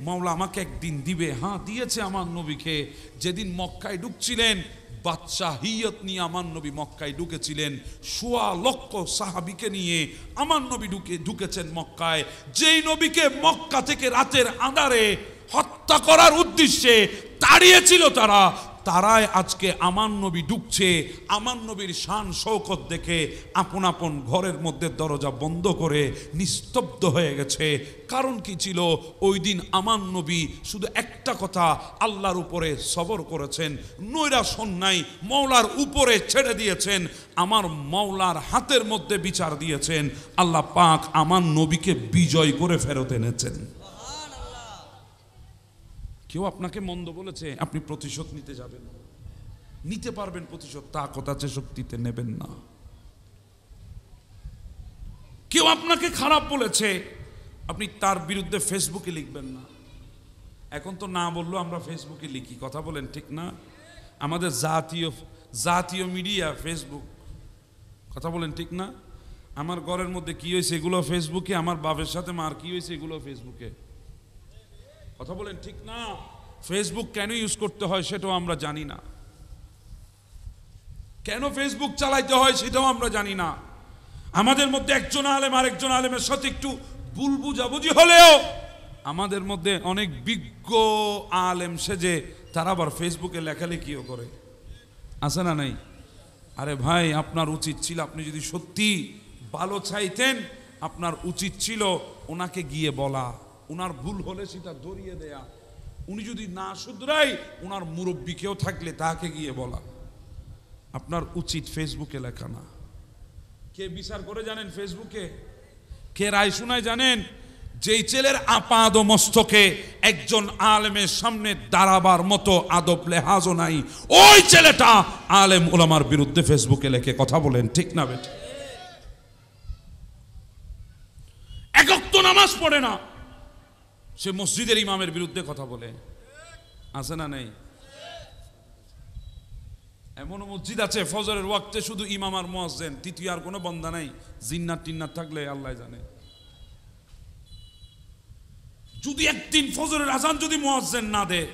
মাওলা আমাকে একদিন দিবে। হ্যাঁ দিয়েছে আমার নবীকে। যেদিন মক্কায় ঢুকছিলেন, বাদশাহিয়ত নিয়ে আমার নবী মক্কায় ঢুকেছিলেন, ১৬ লক্ষ সাহাবীকে নিয়ে আমার নবী ঢুকেছেন মক্কায়। যেই নবীকে মক্কা থেকে রাতের আঁধারে হত্যা করার উদ্দেশ্যে তাড়িয়েছিল তারাই আজকে আমার নবী ঢুকছে। আমার নবীর শান শৌকত দেখে আপন আপন ঘরের মধ্যে দরজা বন্ধ করে নিস্তব্ধ হয়ে গেছে। কারণ কি ছিল? ওই দিন আমার নবী শুধু একটা কথা, আল্লাহর উপরে সবর করেছেন, নৈরাশ হন নাই, মওলার উপরে ছেড়ে দিয়েছেন, আমার মওলার হাতের মধ্যে বিচার দিয়েছেন। আল্লাহ পাক আমার নবীকে বিজয় করে ফেরত এনেছেন। কেউ আপনাকে মন্দ বলেছে, আপনি প্রতিশোধ নিতে যাবেন, নিতে পারবেন প্রতিশোধ, তাকত আছে, শক্তিতে নেবেন না। কেউ আপনাকে খারাপ বলেছে, আপনি তার বিরুদ্ধে ফেসবুকে লিখবেন না। এখন তো না বললেও আমরা ফেসবুকে লিখি, কথা বলেন ঠিক না? আমাদের জাতীয় মিডিয়া ফেসবুক, কথা বলেন ঠিক না? আমার ঘরের মধ্যে কি হয়েছে এগুলো ফেসবুকে, আমার বাপের সাথে মার কি হয়েছে এগুলো ফেসবুকে, কথা বলেন ঠিক না? ফেসবুক কেন ইউজ করতে হয় সেটাও আমরা জানি না, কেন ফেসবুক চালাইতে হয় সেটাও আমরা জানি না। আমাদের মধ্যে একজন আলেম আর একজন আলেমের সাথে একটু ভুল বুঝাবুঝি হলেও আমাদের মধ্যে অনেক বিজ্ঞ আলেম সেজে তারা আবার ফেসবুকে লেখালেখিও করে, আছে না নাই? আরে ভাই, আপনার উচিত ছিল, আপনি যদি সত্যি ভালো চাইতেন, আপনার উচিত ছিল ওনাকে গিয়ে বলা, ওনার ভুল হলে সেটা ধরিয়ে দেয়া। উনি যদি না শুধরাই, ওনার মুরব্বী কেউ থাকলে তাকে গিয়ে বলা। আপনার উচিত ফেসবুকে লেখা না। কে বিচার করে জানেন ফেসবুকে? কে রায় শুনায় জানেন? যেই ছেলের আপাদ মস্তকে একজন আলেমের সামনে দাঁড়াবার মতো আদব লেহাজও নাই, ওই ছেলেটা আলেম ওলামার বিরুদ্ধে ফেসবুকে লেখে, কথা বলেন ঠিক না বেটা? এক ওয়াক্ত নামাজ পড়ে না, সে মসজিদের ইমামের বিরুদ্ধে কথা বলে, আছে না নেই? এমন মসজিদ আছে ফজরের ওয়াক্তে শুধু ইমাম আর মুয়াজ্জিন, তৃতীয় আর কোনো বন্দা নাই, জিন্নাত টিন্নাত থাকলে আল্লাহ জানে। যদি একদিন ফজরের আজান যদি মুয়াজ্জিন না দেয়,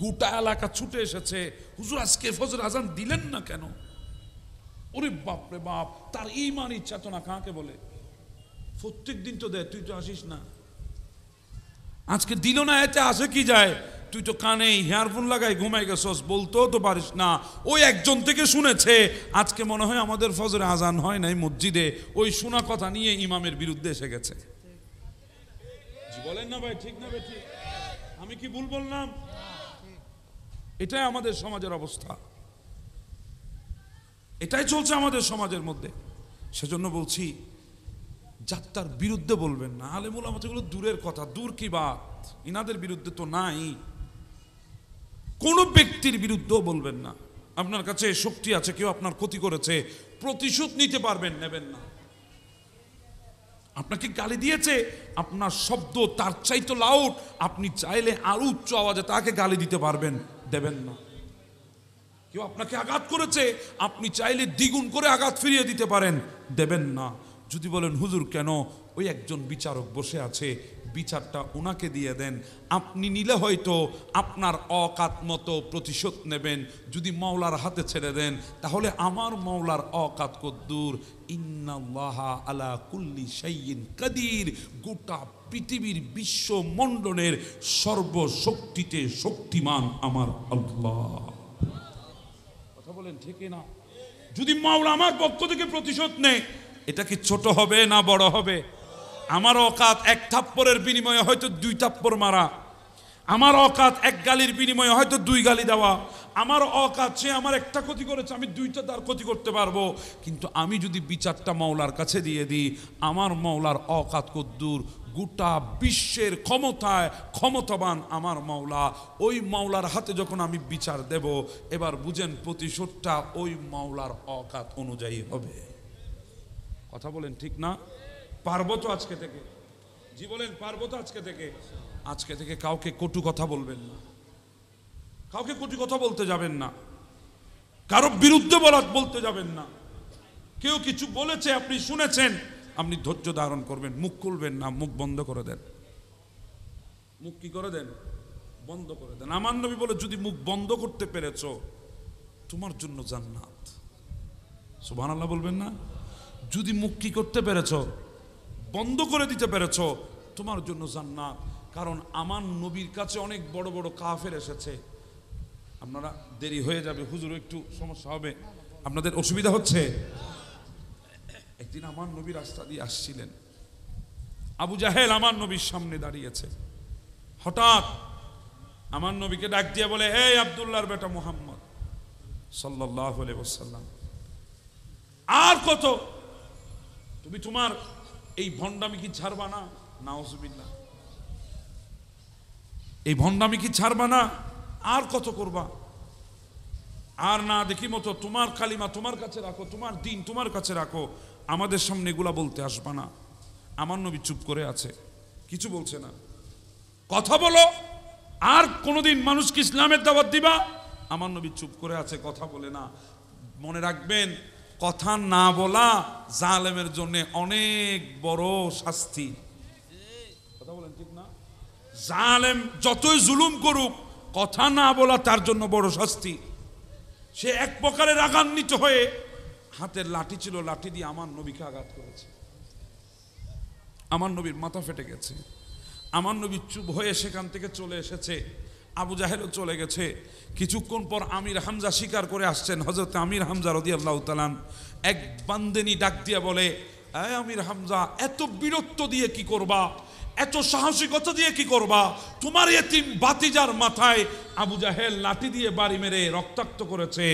গোটা এলাকা ছুটে এসেছে, হুজুর আজকে ফজরের আজান দিলেন না কেন? ওরে বাপ রে বাপ, তার ঈমান ইচ্ছা তো না, কাকে বলে? প্রত্যেক দিন তো দেয়, তুই তো আসিস না, আজকে দিল না, এতে আসে কি যায়? তুই তো কানে হেয়ারফোন লাগাই ঘুমাই গেছস, বলতেও তো পারিস না। ওই একজন থেকে শুনেছে, আজকে মনে হয় আমাদের ফজরে আজান হয় নাই মসজিদে, ওই শোনা কথা নিয়ে ইমামের বিরুদ্ধে এসে গেছে। বলেন না ভাই, ঠিক না ভাই? ঠিক, আমি কি ভুল বললাম? এটাই আমাদের সমাজের অবস্থা, এটাই চলছে আমাদের সমাজের মধ্যে। সেজন্য বলছি, যাত্রার বিরুদ্ধে বলবেন না। আলেম ওলামা এগুলো দূরের কথা, দূর কি বাত, ইনাদের বিরুদ্ধে তো নাই। কোন ব্যক্তির বিরুদ্ধেও বলবেন না। আপনার কাছে শক্তি আছে, কেউ আপনার ক্ষতি করেছে, প্রতিশোধ নিতে পারবেন, নেবেন না। আপনাকে গালি দিয়েছে, আপনার শব্দ তার চাইতে লাউড, আপনি চাইলে আরো উচ্চ আওয়াজে তাকে গালি দিতে পারবেন, দেবেন না। কেউ আপনাকে আঘাত করেছে, আপনি চাইলে দ্বিগুণ করে আঘাত ফিরিয়ে দিতে পারেন, দেবেন না। যদি বলেন হুজুর কেন, ওই একজন বিচারক বসে আছে, বিচারটা ওনাকে দিয়ে দেন, আপনি নিলে হয়তো আপনার অকাত মতো প্রতিশোধ নেবেন। যদি মাওলার হাতে ছেড়ে দেন, তাহলে আমার মাওলার অকাত কদ্দুর, ইন্নাল্লাহা আলা কুল্লি শাইইন কাদির, গোটা পৃথিবীর বিশ্ব মণ্ডলের সর্বশক্তিতে শক্তিমান আমার আল্লাহ। কথা বলেন ঠিক না? যদি মাওলা আমার পক্ষ থেকে প্রতিশোধ নেয়, এটা কি ছোট হবে না বড় হবে? আমার অকাত এক থাপ্পড়ের বিনিময়ে হয়তো 2 থাপ্পড় মারা, আমার অকাত এক গালির বিনিময়ে হয়তো 2 গালি দেওয়া, আমার অকাত সে আমার একটা ক্ষতি করেছে, আমি 2টা তার ক্ষতি করতে পারবো। কিন্তু আমি যদি বিচারটা মাওলার কাছে দিয়ে দিই, আমার মাওলার অকাত কদ্দুর, গোটা বিশ্বের ক্ষমতায় ক্ষমতাবান আমার মাওলা, ওই মাওলার হাতে যখন আমি বিচার দেব, এবার বুঝেন প্রতিশোধটা ওই মাওলার অকাত অনুযায়ী হবে। কথা বলেন ঠিক না? পারবো তো আজকে থেকে? জি বলেন, পারবো তো আজকে থেকে? আজকে থেকে কাউকে কটু কথা বলবেন না, কাউকে কটু কথা বলতে যাবেন না, কারো বিরুদ্ধে বলতে যাবেন না। কেউ কিছু বলেছে, আপনি শুনেছেন, আপনি ধৈর্য ধারণ করবেন, মুখ খুলবেন না, মুখ বন্ধ করে দেন। মুখ কি করে দেন? বন্ধ করে দেন। আমার নবী বলে, যদি মুখ বন্ধ করতে পেরেছো, তোমার জন্য জান্নাত। সুবহানাল্লাহ বলবেন না? যদি মুখ কি করতে পেরেছো, বন্ধ করে দিতে পেরেছো, তোমার জন্য জান্নাত। কারণ আমার নবীর কাছে অনেক বড় বড় কাফের এসেছে। আপনারা দেরি হয়ে যাবে, হুজুর একটু সমস্যা হবে, আপনাদের অসুবিধা হচ্ছে? একদিন আমার নবী রাস্তা দিয়ে আসছিলেন, আবু জাহেল আমার নবীর সামনে দাঁড়িয়েছে। হঠাৎ আমার নবীকে ডাক দিয়ে বলে, এই আব্দুল্লাহর বেটা মুহাম্মদ সাল্লাল্লাহু আলাইহি ওয়াসাল্লাম, আর কত তুমি তোমার এই ভণ্ডামি কি ছাড়বা না? নাউজুবিল্লাহ, এই ভণ্ডামি কি ছাড়বা না? আর কত করবা? আর না দেখি মতো তোমার কালিমা তোমার কাছে রাখো, তোমার দিন তোমার কাছে রাখো, আমাদের সামনে এগুলা বলতে আসবা না। আমার নবী চুপ করে আছে, কিছু বলছে না। কথা বলো, আর কোনোদিন মানুষকে ইসলামের দাওয়াত দিবা? আমার নবী চুপ করে আছে, কথা বলে না। মনে রাখবেন, কথা না বলা জালেমের জন্য অনেক বড় শাস্তি। কথা বলেন ঠিক না? জালেম যতই জুলুম করুক, কথা না বলা তার জন্য বড় শাস্তি। সে এক প্রকারে রাগান্বিত হয়ে হাতের লাঠি ছিল, লাঠি দিয়ে আমার নবীকে আঘাত করেছে। আমার নবীর মাথা ফেটে গেছে। আমার নবী চুপ হয়ে সেখান থেকে চলে এসেছে। আবু জাহেলও চলে গেছে। কিছুক্ষণ পর আমির হামজা স্বীকার করে আসছেন। হযরত আমির হামজা রাদিয়াল্লাহু তাআলা এক বান্দেনি ডাক দিয়ে বলে, এই আমির হামজা, এত বীরত্ব দিয়ে কি করবা? এত সাহসিকতা দিয়ে কি করবা? তোমার এতিম বাতিজার মাথায় আবু জাহেল লাঠি দিয়ে বাড়ি মেরে রক্তাক্ত করেছে,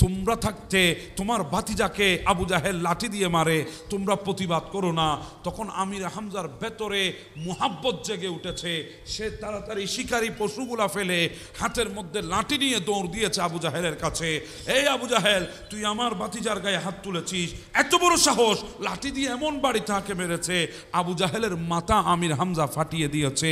তোমরা থাকতে তোমার ভাতিজাকে আবু জাহেল লাঠি দিয়ে মারে, তোমরা প্রতিবাদ করো না। তখন আমির হামজার ভেতরে মুহাব্বত জেগে উঠেছে। সে তাড়াতাড়ি শিকারী পশুগুলা ফেলে হাতের মধ্যে লাঠি নিয়ে দৌড় দিয়েছে আবু জাহেলের কাছে। এই আবু জাহেল, তুই আমার ভাতিজার গায়ে হাত তুলেছিস, এত বড় সাহস! লাঠি দিয়ে এমন বাড়ি তাকে মেরেছে, আবু জাহেলের মাথা আমির হামজা ফাটিয়ে দিয়েছে।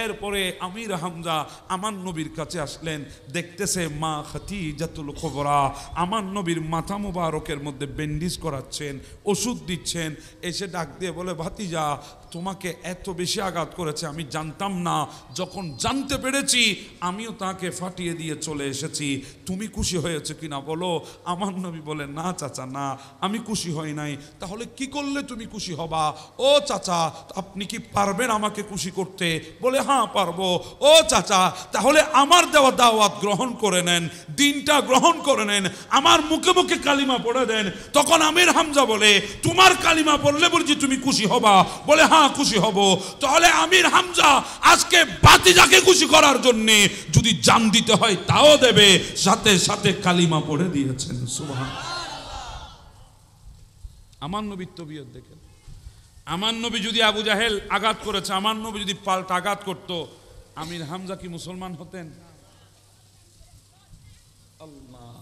এরপরে আমির হামজা আমার নবীর কাছে আসলেন, দেখতেছে মা খাদিজাতুল কুবরা আমার নবীর মাথা মুবারকের মধ্যে ব্যান্ডেজ করাচ্ছেন, ওষুধ দিচ্ছেন। এসে ডাক দিয়ে বলে, ভাতিজা, তোমাকে এত বেশি আঘাত করেছে আমি জানতাম না, যখন জানতে পেরেছি আমিও তাকে ফাটিয়ে দিয়ে চলে এসেছি। তুমি খুশি হয়েছে কিনা বলো? আমার নবী বলে, না চাচা, না, আমি খুশি হই নাই। তাহলে কি করলে তুমি খুশি হবা? ও চাচা, আপনি কি পারবেন আমাকে খুশি করতে? বলে, হ্যাঁ পারবো। ও চাচা, তাহলে আমার দেওয়া দাওয়াত গ্রহণ করে নেন, দিনটা গ্রহণ করে নেন, আমার মুখে মুখে কালিমা পড়ে দেন। তখন আমির হামজা বলে, তোমার কালিমা পড়লে বলছি তুমি খুশি হবা? বলে, হ্যাঁ খুশি হব। তাহলে আমির হামজা আজকে ভাতিজাকে খুশি করার জন্য যদি জান দিতে হয় তাও দেবে, সাথে সাথে কালিমা পড়ে দিয়েছেন। সুবহানাল্লাহ। আমার নবীর তবিয়ত দেখেন। আমার নবী যদি আবু জাহেল আঘাত করেছে, আমার নবী যদি পাল্টা আঘাত করত, আমির হামজা কি মুসলমান হতেন? আল্লাহ।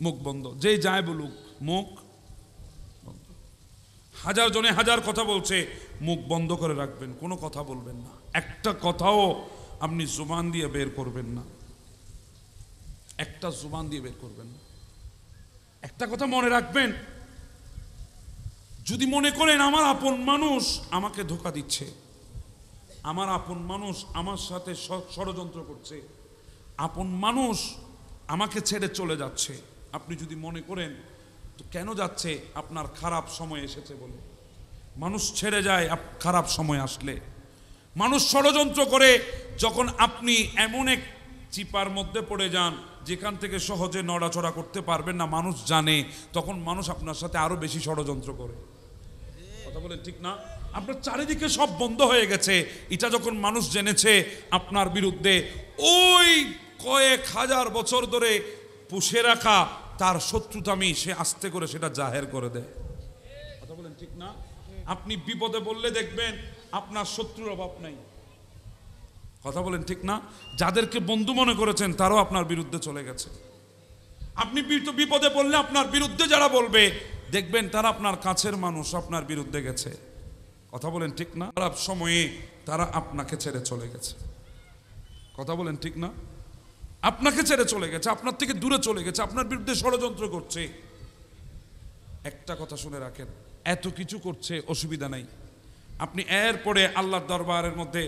মুখ বন্ধ, যে যায় বলুক, মুখ বন্ধ। হাজার জনে হাজার কথা বলছে, মুখ বন্ধ করে রাখবেন, কোনো কথা বলবেন না, একটা কথাও আপনি জুবান দিয়ে বের করবেন না, একটা জুবান দিয়ে বের করবেন না। একটা কথা মনে রাখবেন, যদি মনে করেন আমার আপন মানুষ আমাকে ধোঁকা দিচ্ছে, আমার আপন মানুষ আমার সাথে ষড়যন্ত্র করছে, আপন মানুষ আমাকে ছেড়ে চলে যাচ্ছে, আপনি যদি মনে করেন, তো কেন যাচ্ছে? আপনার খারাপ সময় এসেছে বলে। মানুষ ছেড়ে যায় খারাপ সময় আসলে, মানুষ ষড়যন্ত্র করে যখন আপনি এমন এক চিপার মধ্যে পড়ে যান যেখান থেকে সহজে নড়াচড়া করতে পারবেন না, মানুষ জানে, তখন মানুষ আপনার সাথে আরো বেশি ষড়যন্ত্র করে। কথা বলেন ঠিক না? আপনার চারিদিকে সব বন্ধ হয়ে গেছে, এটা যখন মানুষ জেনেছে আপনার বিরুদ্ধে, ওই কয়েক হাজার বছর ধরে পুষে রাখা তার শত্রুতামি সে আস্তে করে সেটা জাহের করে দেয়। কথা বলেন ঠিক না? আপনি বিপদে বললে দেখবেন আপনার শত্রুর অভাব নাই। কথা বলেন ঠিক না? যাদেরকে বন্ধু মনে করেছেন তারাও আপনার বিরুদ্ধে চলে গেছে। আপনি বিপদে বললে আপনার বিরুদ্ধে যারা বলবে দেখবেন তারা আপনার কাছের মানুষ আপনার বিরুদ্ধে গেছে। কথা বলেন ঠিক না? খারাপ সময়ে তারা আপনাকে ছেড়ে চলে গেছে। কথা বলেন ঠিক না? আপনাকে ছেড়ে চলে গেছে, আপনার থেকে দূরে চলে গেছে, আপনার বিরুদ্ধে ষড়যন্ত্র করছে। একটা কথা শুনে রাখেন, এত কিছু করছে অসুবিধা নাই, আপনি এরপরে আল্লাহর দরবারের মধ্যে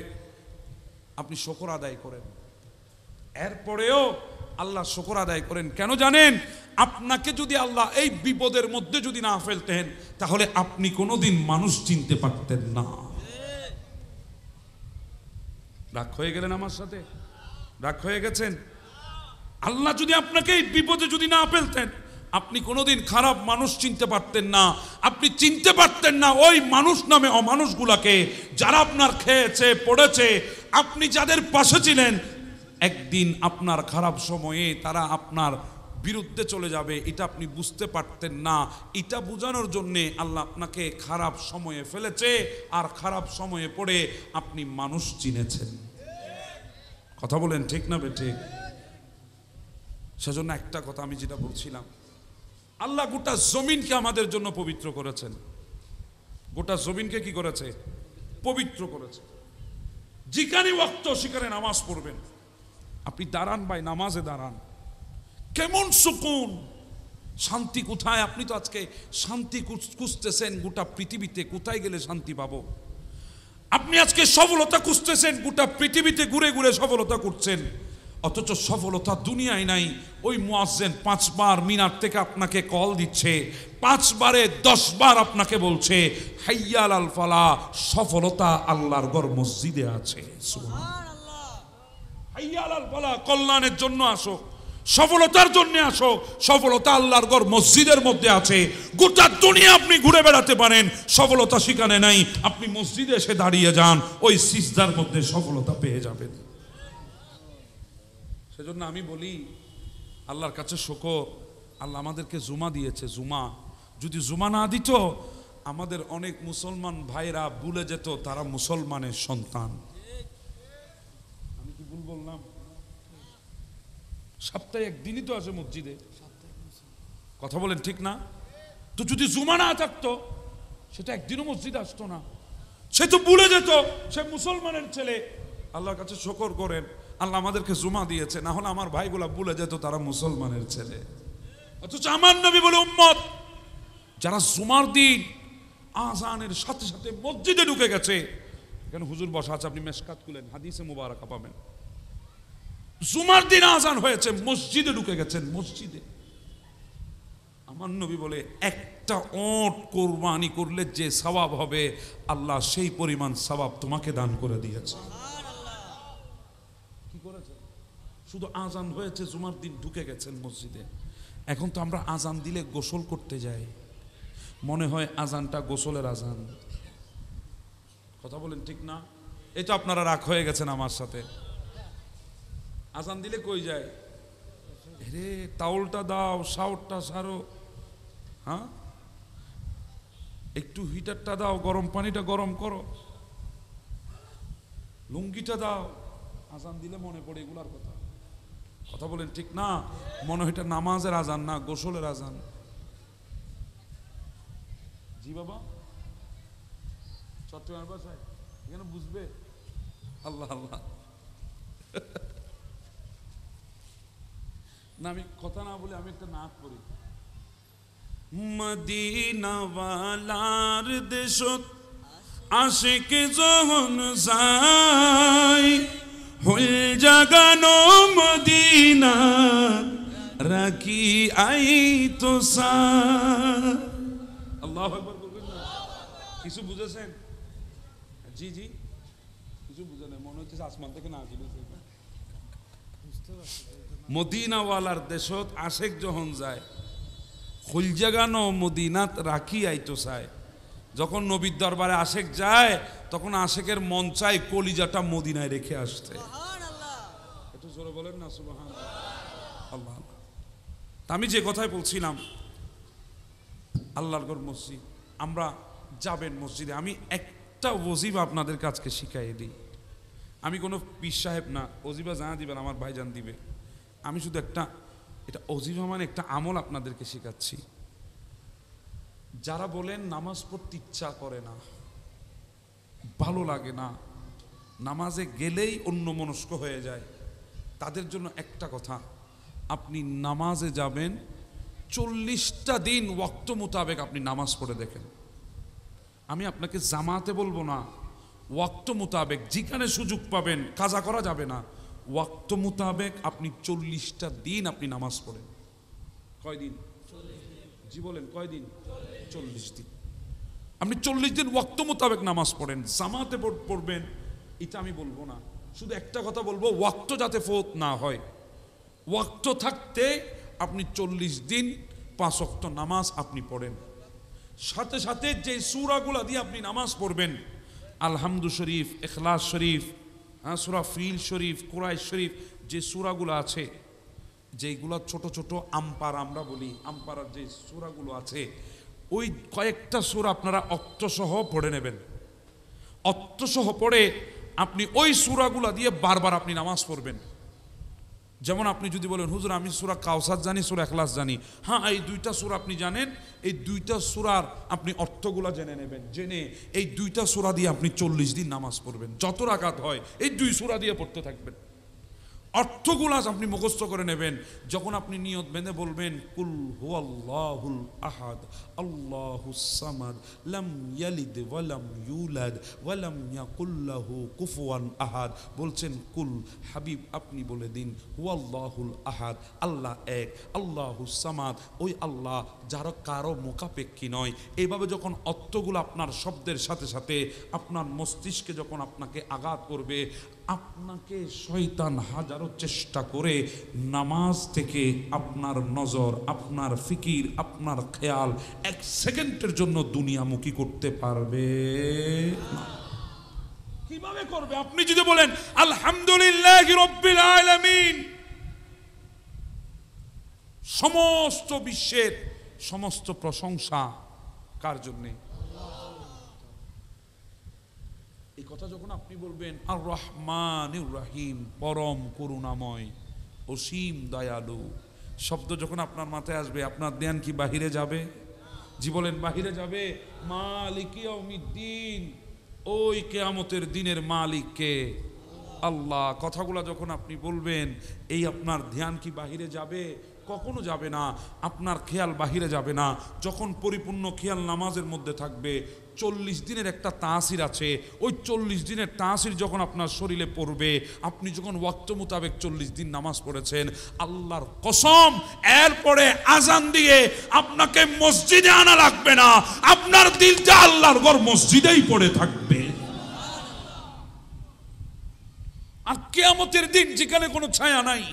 আপনি শুকর আদায় করেন, এরপরেও আল্লাহ শুকর আদায় করেন। কেন জানেন? আপনাকে যদি আল্লাহ এই বিপদের মধ্যে যদি না ফেলতেন তাহলে আপনি কোনোদিন মানুষ চিনতে পারতেন না। রাগ হয়ে গেলেন আমার সাথে? রাগ হয়ে গেছেন? আল্লাহ যদি আপনাকে এই বিপদে যদি না ফেলতেন আপনি কোনোদিন খারাপ মানুষ চিনতে পারতেন না, আপনি চিনতে পারতেন না ওই মানুষ নামে অমানুষগুলাকে যারা আপনার খেয়েছে পড়েছে, আপনি যাদের পাশে ছিলেন, একদিন আপনার খারাপ সময়ে তারা আপনার বিরুদ্ধে চলে যাবে, এটা আপনি বুঝতে পারতেন না। এটা বোঝানোর জন্যে আল্লাহ আপনাকে খারাপ সময়ে ফেলেছে, আর খারাপ সময়ে পড়ে আপনি মানুষ চিনেছেন। কথা বলেন ঠিক না বেঠিক? সেজন্য একটা কথা আমি যেটা বলছিলাম, আল্লাহ গোটা জমিনকে আমাদের জন্য পবিত্র করেছেন। গোটা জমিনকে কি করেছে? পবিত্র করেছে। যেখানে ওয়াক্ত সেখানে নামাজ পড়বেন। আপনি দাঁড়ান ভাই, নামাজে দাঁড়ান, কেমন সুকুন, শান্তি কোথায়? আপনি তো আজকে শান্তি খুঁজতেছেন গোটা পৃথিবীতে, কোথায় গেলে শান্তি পাবো? আপনি আজকে সফলতা খুঁজতেছেন, গোটা পৃথিবীতে ঘুরে ঘুরে সফলতা করছেন, অথচ সফলতা দুনিয়ায় নাই। ওই মুয়াজ্জিন 5 বার মিনার থেকে আপনাকে কল দিচ্ছে, 5 বারে 10 বার আপনাকে বলছে হাইয়া আলাল ফালাহ, সফলতা আল্লাহর ঘর মসজিদে আছে। সুবহানাল্লাহ। হাইয়া আলাল ফালাহ, কল্যাণের জন্য আসো, সফলতার জন্য আসো, সফলতা আল্লাহর ঘর মসজিদের মধ্যে আছে। গোটা দুনিয়া আপনি ঘুরে বেড়াতে পারেন, সফলতা সেখানে নাই। আপনি মসজিদে এসে দাঁড়িয়ে যান, ওই সিজদার মধ্যে সফলতা পেয়ে যাবেন। সেজন্য আমি বলি আল্লাহর কাছে শুকর, আল্লাহ আমাদেরকে জুমা দিয়েছে। জুমা যদি জুমা না দিত আমাদের অনেক মুসলমান ভাইরা ভুলে যেত তারা মুসলমানের সন্তান। আমি কি ভুল বললাম? সপ্তাহে একদিনই তো আছে মসজিদে। কথা বলেন ঠিক না? তো যদি জুমা না থাকতো সেটা একদিনও মসজিদে আসতো না, সে তো ভুলে যেত সে মুসলমানের ছেলে। আল্লাহর কাছে শুকর করেন আল্লাহ আমাদেরকে জুমা দিয়েছে, না হলে আমার ভাইগুলা ভুলে যেত তারা মুসলমানের ছেলে। অথচ আমার নবী বলে উম্মত যারা জুমার দিন আজানের সাথে সাথে মসজিদে ঢুকে গেছে, কেন হুজুর বসা আছে, আপনি মেশকাত খুলেন, হাদিসে মুবারাকা পাবেন, জুমার দিন আজান হয়েছে মসজিদে ঢুকে গেছেন। মসজিদে আমার নবী বলে একটা ওট কোরবানি করলে যে সওয়াব হবে আল্লাহ সেই পরিমাণ সওয়াব তোমাকে দান করে দিয়েছে। কি করেছে? শুধু আজান হয়েছে, জুমার দিন ঢুকে গেছেন মসজিদে। এখন তো আমরা আজান দিলে গোসল করতে যাই, মনে হয় আজানটা গোসলের আজান। কথা বলেন ঠিক না? এই তো আপনারা রাগ হয়ে গেছেন আমার সাথে। আজান দিলে কই যায়? রে তাওলটা দাও, শাওরটা সারো, হ্যাঁ একটু হিটারটা দাও, গরম পানিটা গরম করো, লুঙ্গিটা দাও। আজান দিলে মনে পড়ে এগুলার কথা। কথা বলেন ঠিক না? মনে হয় এটা নামাজের আজান না, গোসলের আজান। জি বাবা, চট্টগ্রামের ভাষায় এখানে বুঝবে। আল্লাহ আল্লাহ। না আমি কথা না বলে আমি একটা নাচ করি। মদিনাওয়ালার দেশত আশিক যখন যায়, হল জাগানো মদিনা রাখি আই তো সা। আল্লাহু আকবার বলবেন না? কিছু বুঝেছেন? জি জি, কিছু বুঝে নেই, মনে হচ্ছে আসমান থেকে না ছিল। মদিনাওয়ালার দেশত আশেক যখন যায়, হল জাগানো মদিনাত রাখি আইতো চায়। যখন নবীর দরবারে আশেক যায় তখন আশেকের মন চায় কলিজাটা মদিনায় রেখে আসতে। একটু জোরে বলেন না সুবহানাল্লাহ। আল্লাহ আল্লাহ। আমি যে কথাই বলছিলাম, আল্লাহর ঘর মসজিদ, আমরা যাবেন মসজিদে। আমি একটা ওজিবা আপনাদের কাছকে শিখাই দিই। আমি কোনো পীর সাহেব না, ওজিবা জানা দিবেন আমার ভাইজান দিবে। আমি শুধু একটা, এটা ওজিবা মানে একটা আমল আপনাদেরকে শেখাচ্ছি। যারা বলেন নামাজ পড়তে ইচ্ছা করে না, ভালো লাগে না, নামাজে গেলেই অন্যমনস্ক হয়ে যায়, তাদের জন্য একটা কথা, আপনি নামাজে যাবেন, 40টা দিন ওয়াক্ত মোতাবেক আপনি নামাজ পড়ে দেখেন। আমি আপনাকে জামাতে বলবো না, ওয়াক্ত মোতাবেক যেখানে সুযোগ পাবেন, কাজা করা যাবে না, ওয়াক্ত মোতাবেক আপনি 40টা দিন আপনি নামাজ পড়েন। কয় দিন? জি বলেন কয়দিন? 40 দিন। আপনি 40 দিন ওয়াক্ত মোতাবেক নামাজ পড়েন। জামাতে পড়বেন এটা আমি বলবো না, শুধু একটা কথা বলবো, ওয়াক্ত যাতে ফৌত না হয়। ওয়াক্ত থাকতে আপনি 40 দিন 5 ওয়াক্ত নামাজ আপনি পড়েন। সাথে সাথে যে সূরাগুলা দিয়ে আপনি নামাজ পড়বেন, আলহামদু শরীফ, ইখলাস শরীফ, সূরা ফিল শরীফ, কুরাইশ শরীফ, যে সূরাগুলো আছে, যেগুলো ছোট ছোট আমপার আমরা বলি, আমপারার যে সূরাগুলো আছে, ওই কয়েকটা সূরা আপনারা অক্তসহ পড়ে নেবেন। অক্তসহ পড়ে আপনি ওই সূরাগুলো দিয়ে বারবার আপনি নামাজ পড়বেন। যেমন আপনি যদি বলেন হুজুর আমি সূরা কাউসার জানি, সূরা ইখলাস জানি, হ্যাঁ এই 2টা সূরা আপনি জানেন, এই 2টা সূরার আপনি অর্থগুলো জেনে নেবেন, জেনে এই 2টা সূরা দিয়ে আপনি 40 দিন নামাজ পড়বেন। যত রাকাত হয় এই 2 সূরা দিয়ে পড়তে থাকবেন, অর্থগুলো আপনি মুখস্থ করে নেবেন। যখন আপনি নিয়ত বেঁধে বলবেন কুল হুয়াল্লাহুল আহাদ আল্লাহুস সামাদ লাম ইয়ালিদ ওয়া লাম ইউলাদ ওয়া লাম ইয়াকুল লাহু কুফুয়ান আহাদ, বলছেন কুল, হাবিব আপনি বলে দিন হুয়াল্লাহুল আহাদ, আল্লাহ এক, আল্লাহুস সামাদ, ওই আল্লাহ যার কারো মুখাপেক্ষী নয়। এইভাবে যখন অর্থগুলো আপনার শব্দের সাথে সাথে আপনার মস্তিষ্কে যখন আপনাকে আঘাত করবে, আপনাকে শয়তান হাজারো চেষ্টা করে নামাজ থেকে আপনার নজর, আপনার ফিকির, আপনার খেয়াল 1 সেকেন্ডের জন্য দুনিয়ামুখী করতে পারবে না। কিভাবে করবে? আপনি যদি বলেন আলহামদুলিল্লাহি রাব্বিল আলামিন, সমস্ত বিশ্বের সমস্ত প্রশংসা কার জন্য? এই কথা যখন আপনি বলবেন আর রহমানির রহিম, পরম করুণাময়, অসীম দয়ালু, শব্দ যখন আপনার মাথায় আসবে, আপনার ধ্যান কি বাহিরে যাবে? জি বলেন বাহিরে যাবে? মালিক ইয়াউমিদ্দিন, ওই কিয়ামতের দিনের মালিক কে? আল্লাহ। কথাগুলো যখন আপনি বলবেন, এই আপনার ধ্যান কি বাহিরে যাবে? কখনো যাবে না। আপনার খেয়াল বাহিরে যাবে না। যখন পরিপূর্ণ খেয়াল নামাজের মধ্যে থাকবে, 40 দিনের একটা তাসির আছে, ওই 40 দিনের তাসির যখন আপনার শরীরে পড়বে, আপনি যখন ওয়াক্ত মোতাবেক 40 দিন নামাজ পড়েছেন, আল্লাহর কসম এরপরে আজান দিয়ে আপনাকে মসজিদে আনা লাগবে না, আপনার দিলটা আল্লাহর ঘর মসজিদেই পড়ে থাকবে। আর কিয়ামতের দিন যেখানে কোনো ছায়া নাই,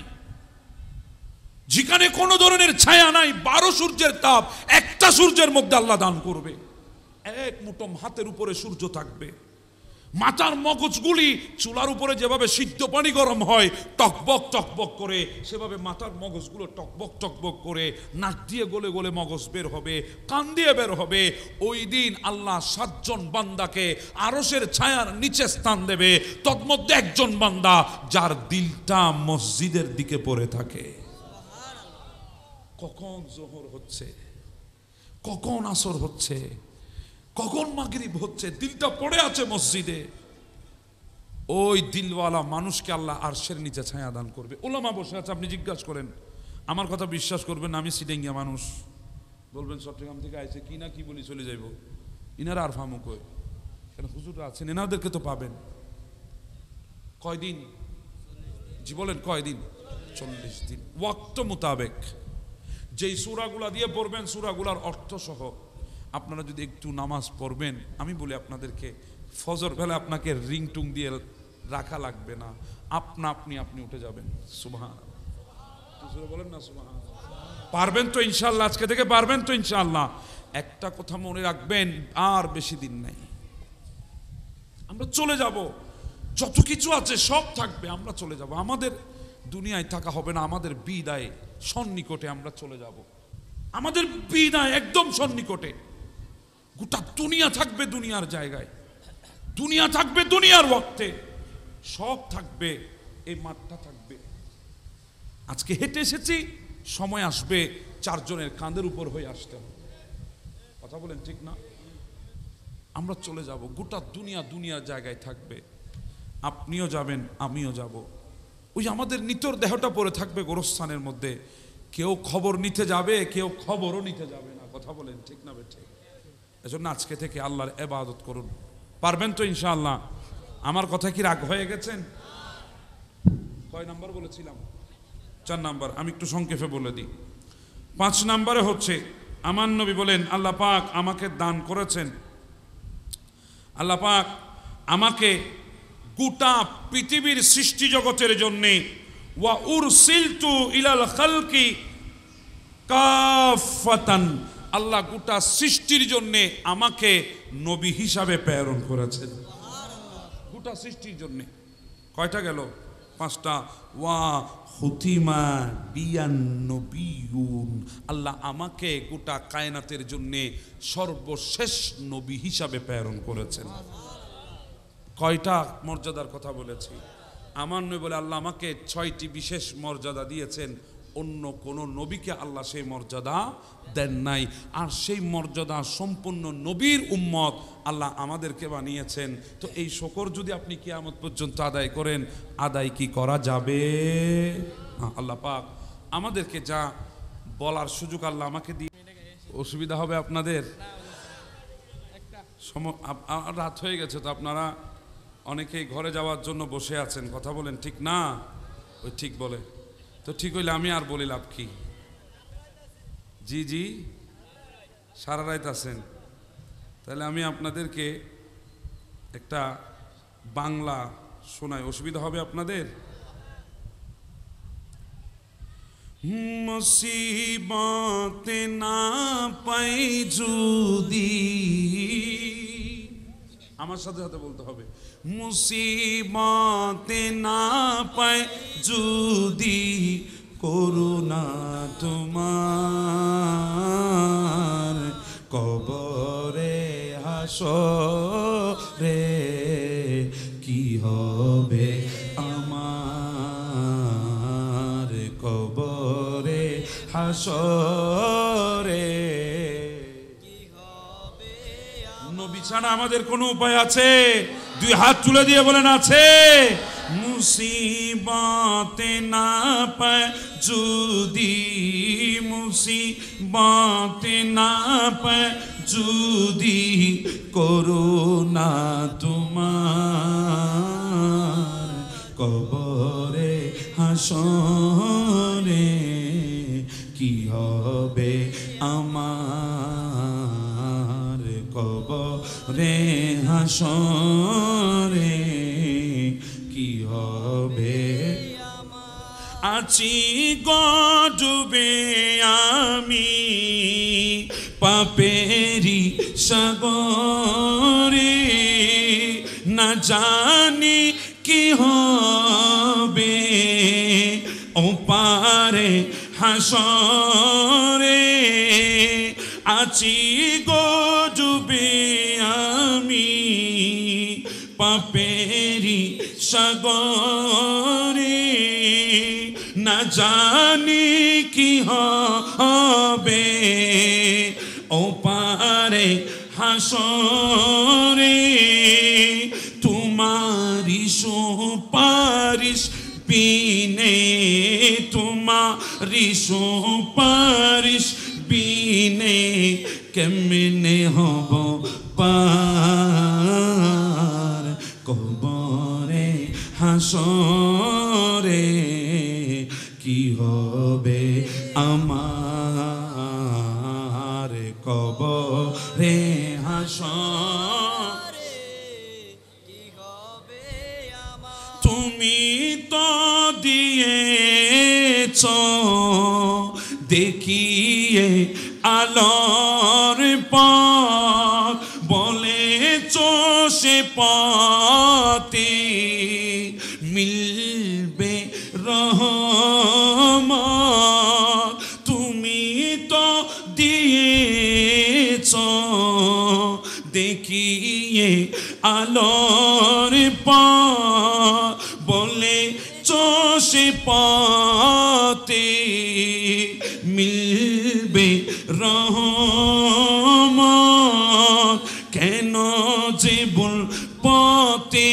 যেখানে কোনো ধরনের ছায়া নাই, 12 সূর্যের তাপ একটা সূর্যের মধ্যে আল্লাহ দান করবে। 1 মুঠো হাতের উপরে সূর্য থাকবে। মাথার মগজগুলি চুলার উপরে যেভাবে সিদ্ধ পানি গরম হয় টকবক টকবক করে, সেভাবে মাথার মগজগুলো টকবক টকবক করে নাক দিয়ে গলে গলে মগজ বের হবে, কান দিয়ে বের হবে। ওই দিন আল্লাহ 7 জন বান্দাকে আরশের ছায়ার নিচে স্থান দেবে। তন্মধ্যে একজন বান্দা যার দিলটা মসজিদের দিকে পড়ে থাকে। কখন জোহর হচ্ছে, কখন আসর হচ্ছে, কখন মাগরিব হচ্ছে, দিলটা পড়ে আছে মসজিদে, ওই দিলওয়ালা মানুষকে আল্লাহ আরশের নিচে ছায়া দান করবে। ওলামা বসে আছে, আপনি জিজ্ঞাসা করেন, আমার কথা বিশ্বাস করবেন, আমি সিডেঙ্গিয়া মানুষ, বলবেন চট্টগ্রাম থেকে আইছে কি না কি বলি চলে যাইব, ইনারা আর ফামুক হয় কেন, হুজুররা আছেন, এনাদেরকে তো পাবেন। কয়দিন? জি বলেন কয়দিন? 40 দিন। ওয়াক্ত মোতাবেক যেই সূরাগুলা দিয়ে পড়বেন, সূরাগুলার অর্থ সহ আপনারা যদি একটু নামাজ পড়বেন, আমি বলি আপনাদেরকে ফজর বেলা আপনাকে রিংটুং দিয়ে রাখা লাগবে না, আপনি উঠে যাবেন। সুবহানাল্লাহ বলেন না, সুবহানাল্লাহ। পারবেন তো ইনশাআল্লাহ? আজকে থেকে পারবেন তো ইনশাআল্লাহ? একটা কথা মনে রাখবেন, আর বেশি দিন নাই, আমরা চলে যাব। যত কিছু আছে সব থাকবে, আমরা চলে যাব। আমাদের দুনিয়ায় থাকা হবে না, আমাদের বিদায় সন্নিকটে আমরা চলে যাব। আমাদের বিদায় একদম সন্নিকটে। গোটা দুনিয়া থাকবে দুনিয়ার জায়গায়, দুনিয়া থাকবে দুনিয়ার ওয়াক্তে, সব থাকবে, এই মাঠটা থাকবে। আজকে হেঁটে এসেছি, সময় আসবে চারজনের কাঁধের উপর হয়ে আসতে হবে। কথা বলেন ঠিক না? আমরা চলে যাব, গোটা দুনিয়া দুনিয়ার জায়গায় থাকবে, আপনিও যাবেন, আমিও যাব। ওই আমাদের নিতর দেহটা পড়ে থাকবে গোরস্থানের মধ্যে, কেউ খবর নিতে যাবে, কেউ খবরও নিতে যাবে না। কথা বলেন ঠিক না বেঠিক? এজন্য আজকে থেকে আল্লাহর ইবাদত করুন। পারবেন তো ইনশাআল্লাহ? আমার কথা কি রাগ হয়ে গেছেন? কয় নাম্বার বলেছিলাম? 4 নাম্বার। আমি একটু সংক্ষেপে বলে দিই। 5 নাম্বারে হচ্ছে, আমার নবী বলেন, আল্লাহ পাক আমাকে দান করেছেন, আল্লাহ পাক আমাকে গোটা পৃথিবীর সৃষ্টি জগতের জন্য, ওয়া উরসিলতু ইলাল খালকি কাফাতান, আল্লাহ গোটা সৃষ্টির জন্য আমাকে নবী হিসাবে প্রেরণ করেছেন। গোটা সৃষ্টির জন্য। কয়টা গেল? 5টা। ওয়া হুতিমা বিয়ান নবিয়ুন, আল্লাহ আমাকে গোটা কায়নাতের জন্য সর্বশেষ নবী হিসাবে প্রেরণ করেছেন। কয়টা মর্যাদার কথা বলেছি? আমার নবী বলে, আল্লাহ আমাকে 6টি বিশেষ মর্যাদা দিয়েছেন, অন্য কোন নবীকে আল্লাহ সেই মর্যাদা দেন নাই। আর সেই মর্যাদা সম্পূর্ণ নবীর উম্মত আল্লাহ আমাদেরকে বানিয়েছেন। তো এই শকর যদি আপনি কিয়ামত পর্যন্ত আদায় করেন, আদায় কি করা যাবে? আল্লাহ পাক আমাদেরকে যা বলার সুযোগ আল্লাহ আমাকে দিয়ে, অসুবিধা হবে আপনাদের? রাত হয়ে গেছে তো, আপনারা অনেকেই ঘরে যাওয়ার জন্য বসে আছেন। কথা বলেন ঠিক না? ওই ঠিক বলে তো, ঠিক হইলে আমি আর বলি লাভ কি? জি জি, সারা রাত আছেন। তাহলে আমি আপনাদেরকে একটা বাংলা শোনাই, অসুবিধা হবে আপনাদের? মুসিবতে না পাই যদি, আমার সাথে সাথে বলতে হবে, মুসিবতে না পায় যদি করুণা তোমার, কবরে হাসরে কি হবে আমার, কবরে হাসরে নবী ছাড়া আমাদের কোনো উপায় আছে? 2 হাত তুলে দিয়ে বলেন আছে? মুসিবতে না পায় যদি, মুসিবতে না পায় যদি করুণা তোমার, কবরে হাসরে কি হবে আমার, কবরে হাসরে কি হবে। আছি গডুবে আমি পাপেরি সাগরে, না জানি কি হবে ওপারে হাসরে। আছি গডুবে আমি পাপেরি সাগরে, না জানি কি হবে ওপারে হাসরে। হাসরে তোমারি সুপারিশ বিনে, তোমারি সুপারিশ বিনে কেমনে হব পার কবরে হাসরে কি হবে আমার কবরে হাসরে কি হবে আমার তুমি তো দিয়েছ দেখিয়ে আলোর পথ বলেছ সে পথে মিলবে রহমত তুমি তো দিয়েছ দেখিয়ে আলোর পথ বলেছ সে পথে মিলবে রহমত কেন যে ভুল পথে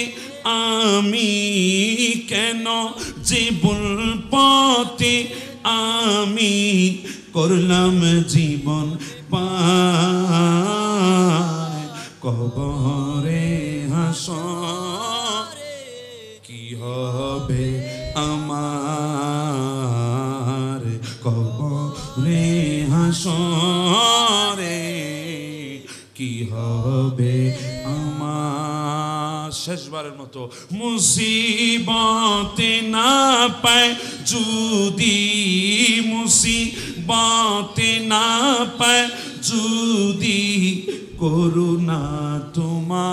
আমি কেন যে ভুল পথে আমি করলাম জীবন পার কবরে হাসরে কি হবে আমার কবরে হাসরে কি হবে আমার শেষবারের মতো মুসিবতে না পায় যদি মুসিবতে না পায় যদি করুণা তোমার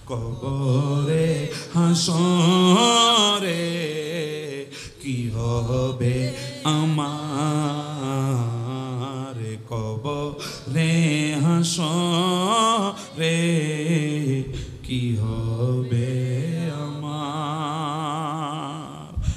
কবরে হাসরে কি হবে আমার কবরে হাসরে কি হবে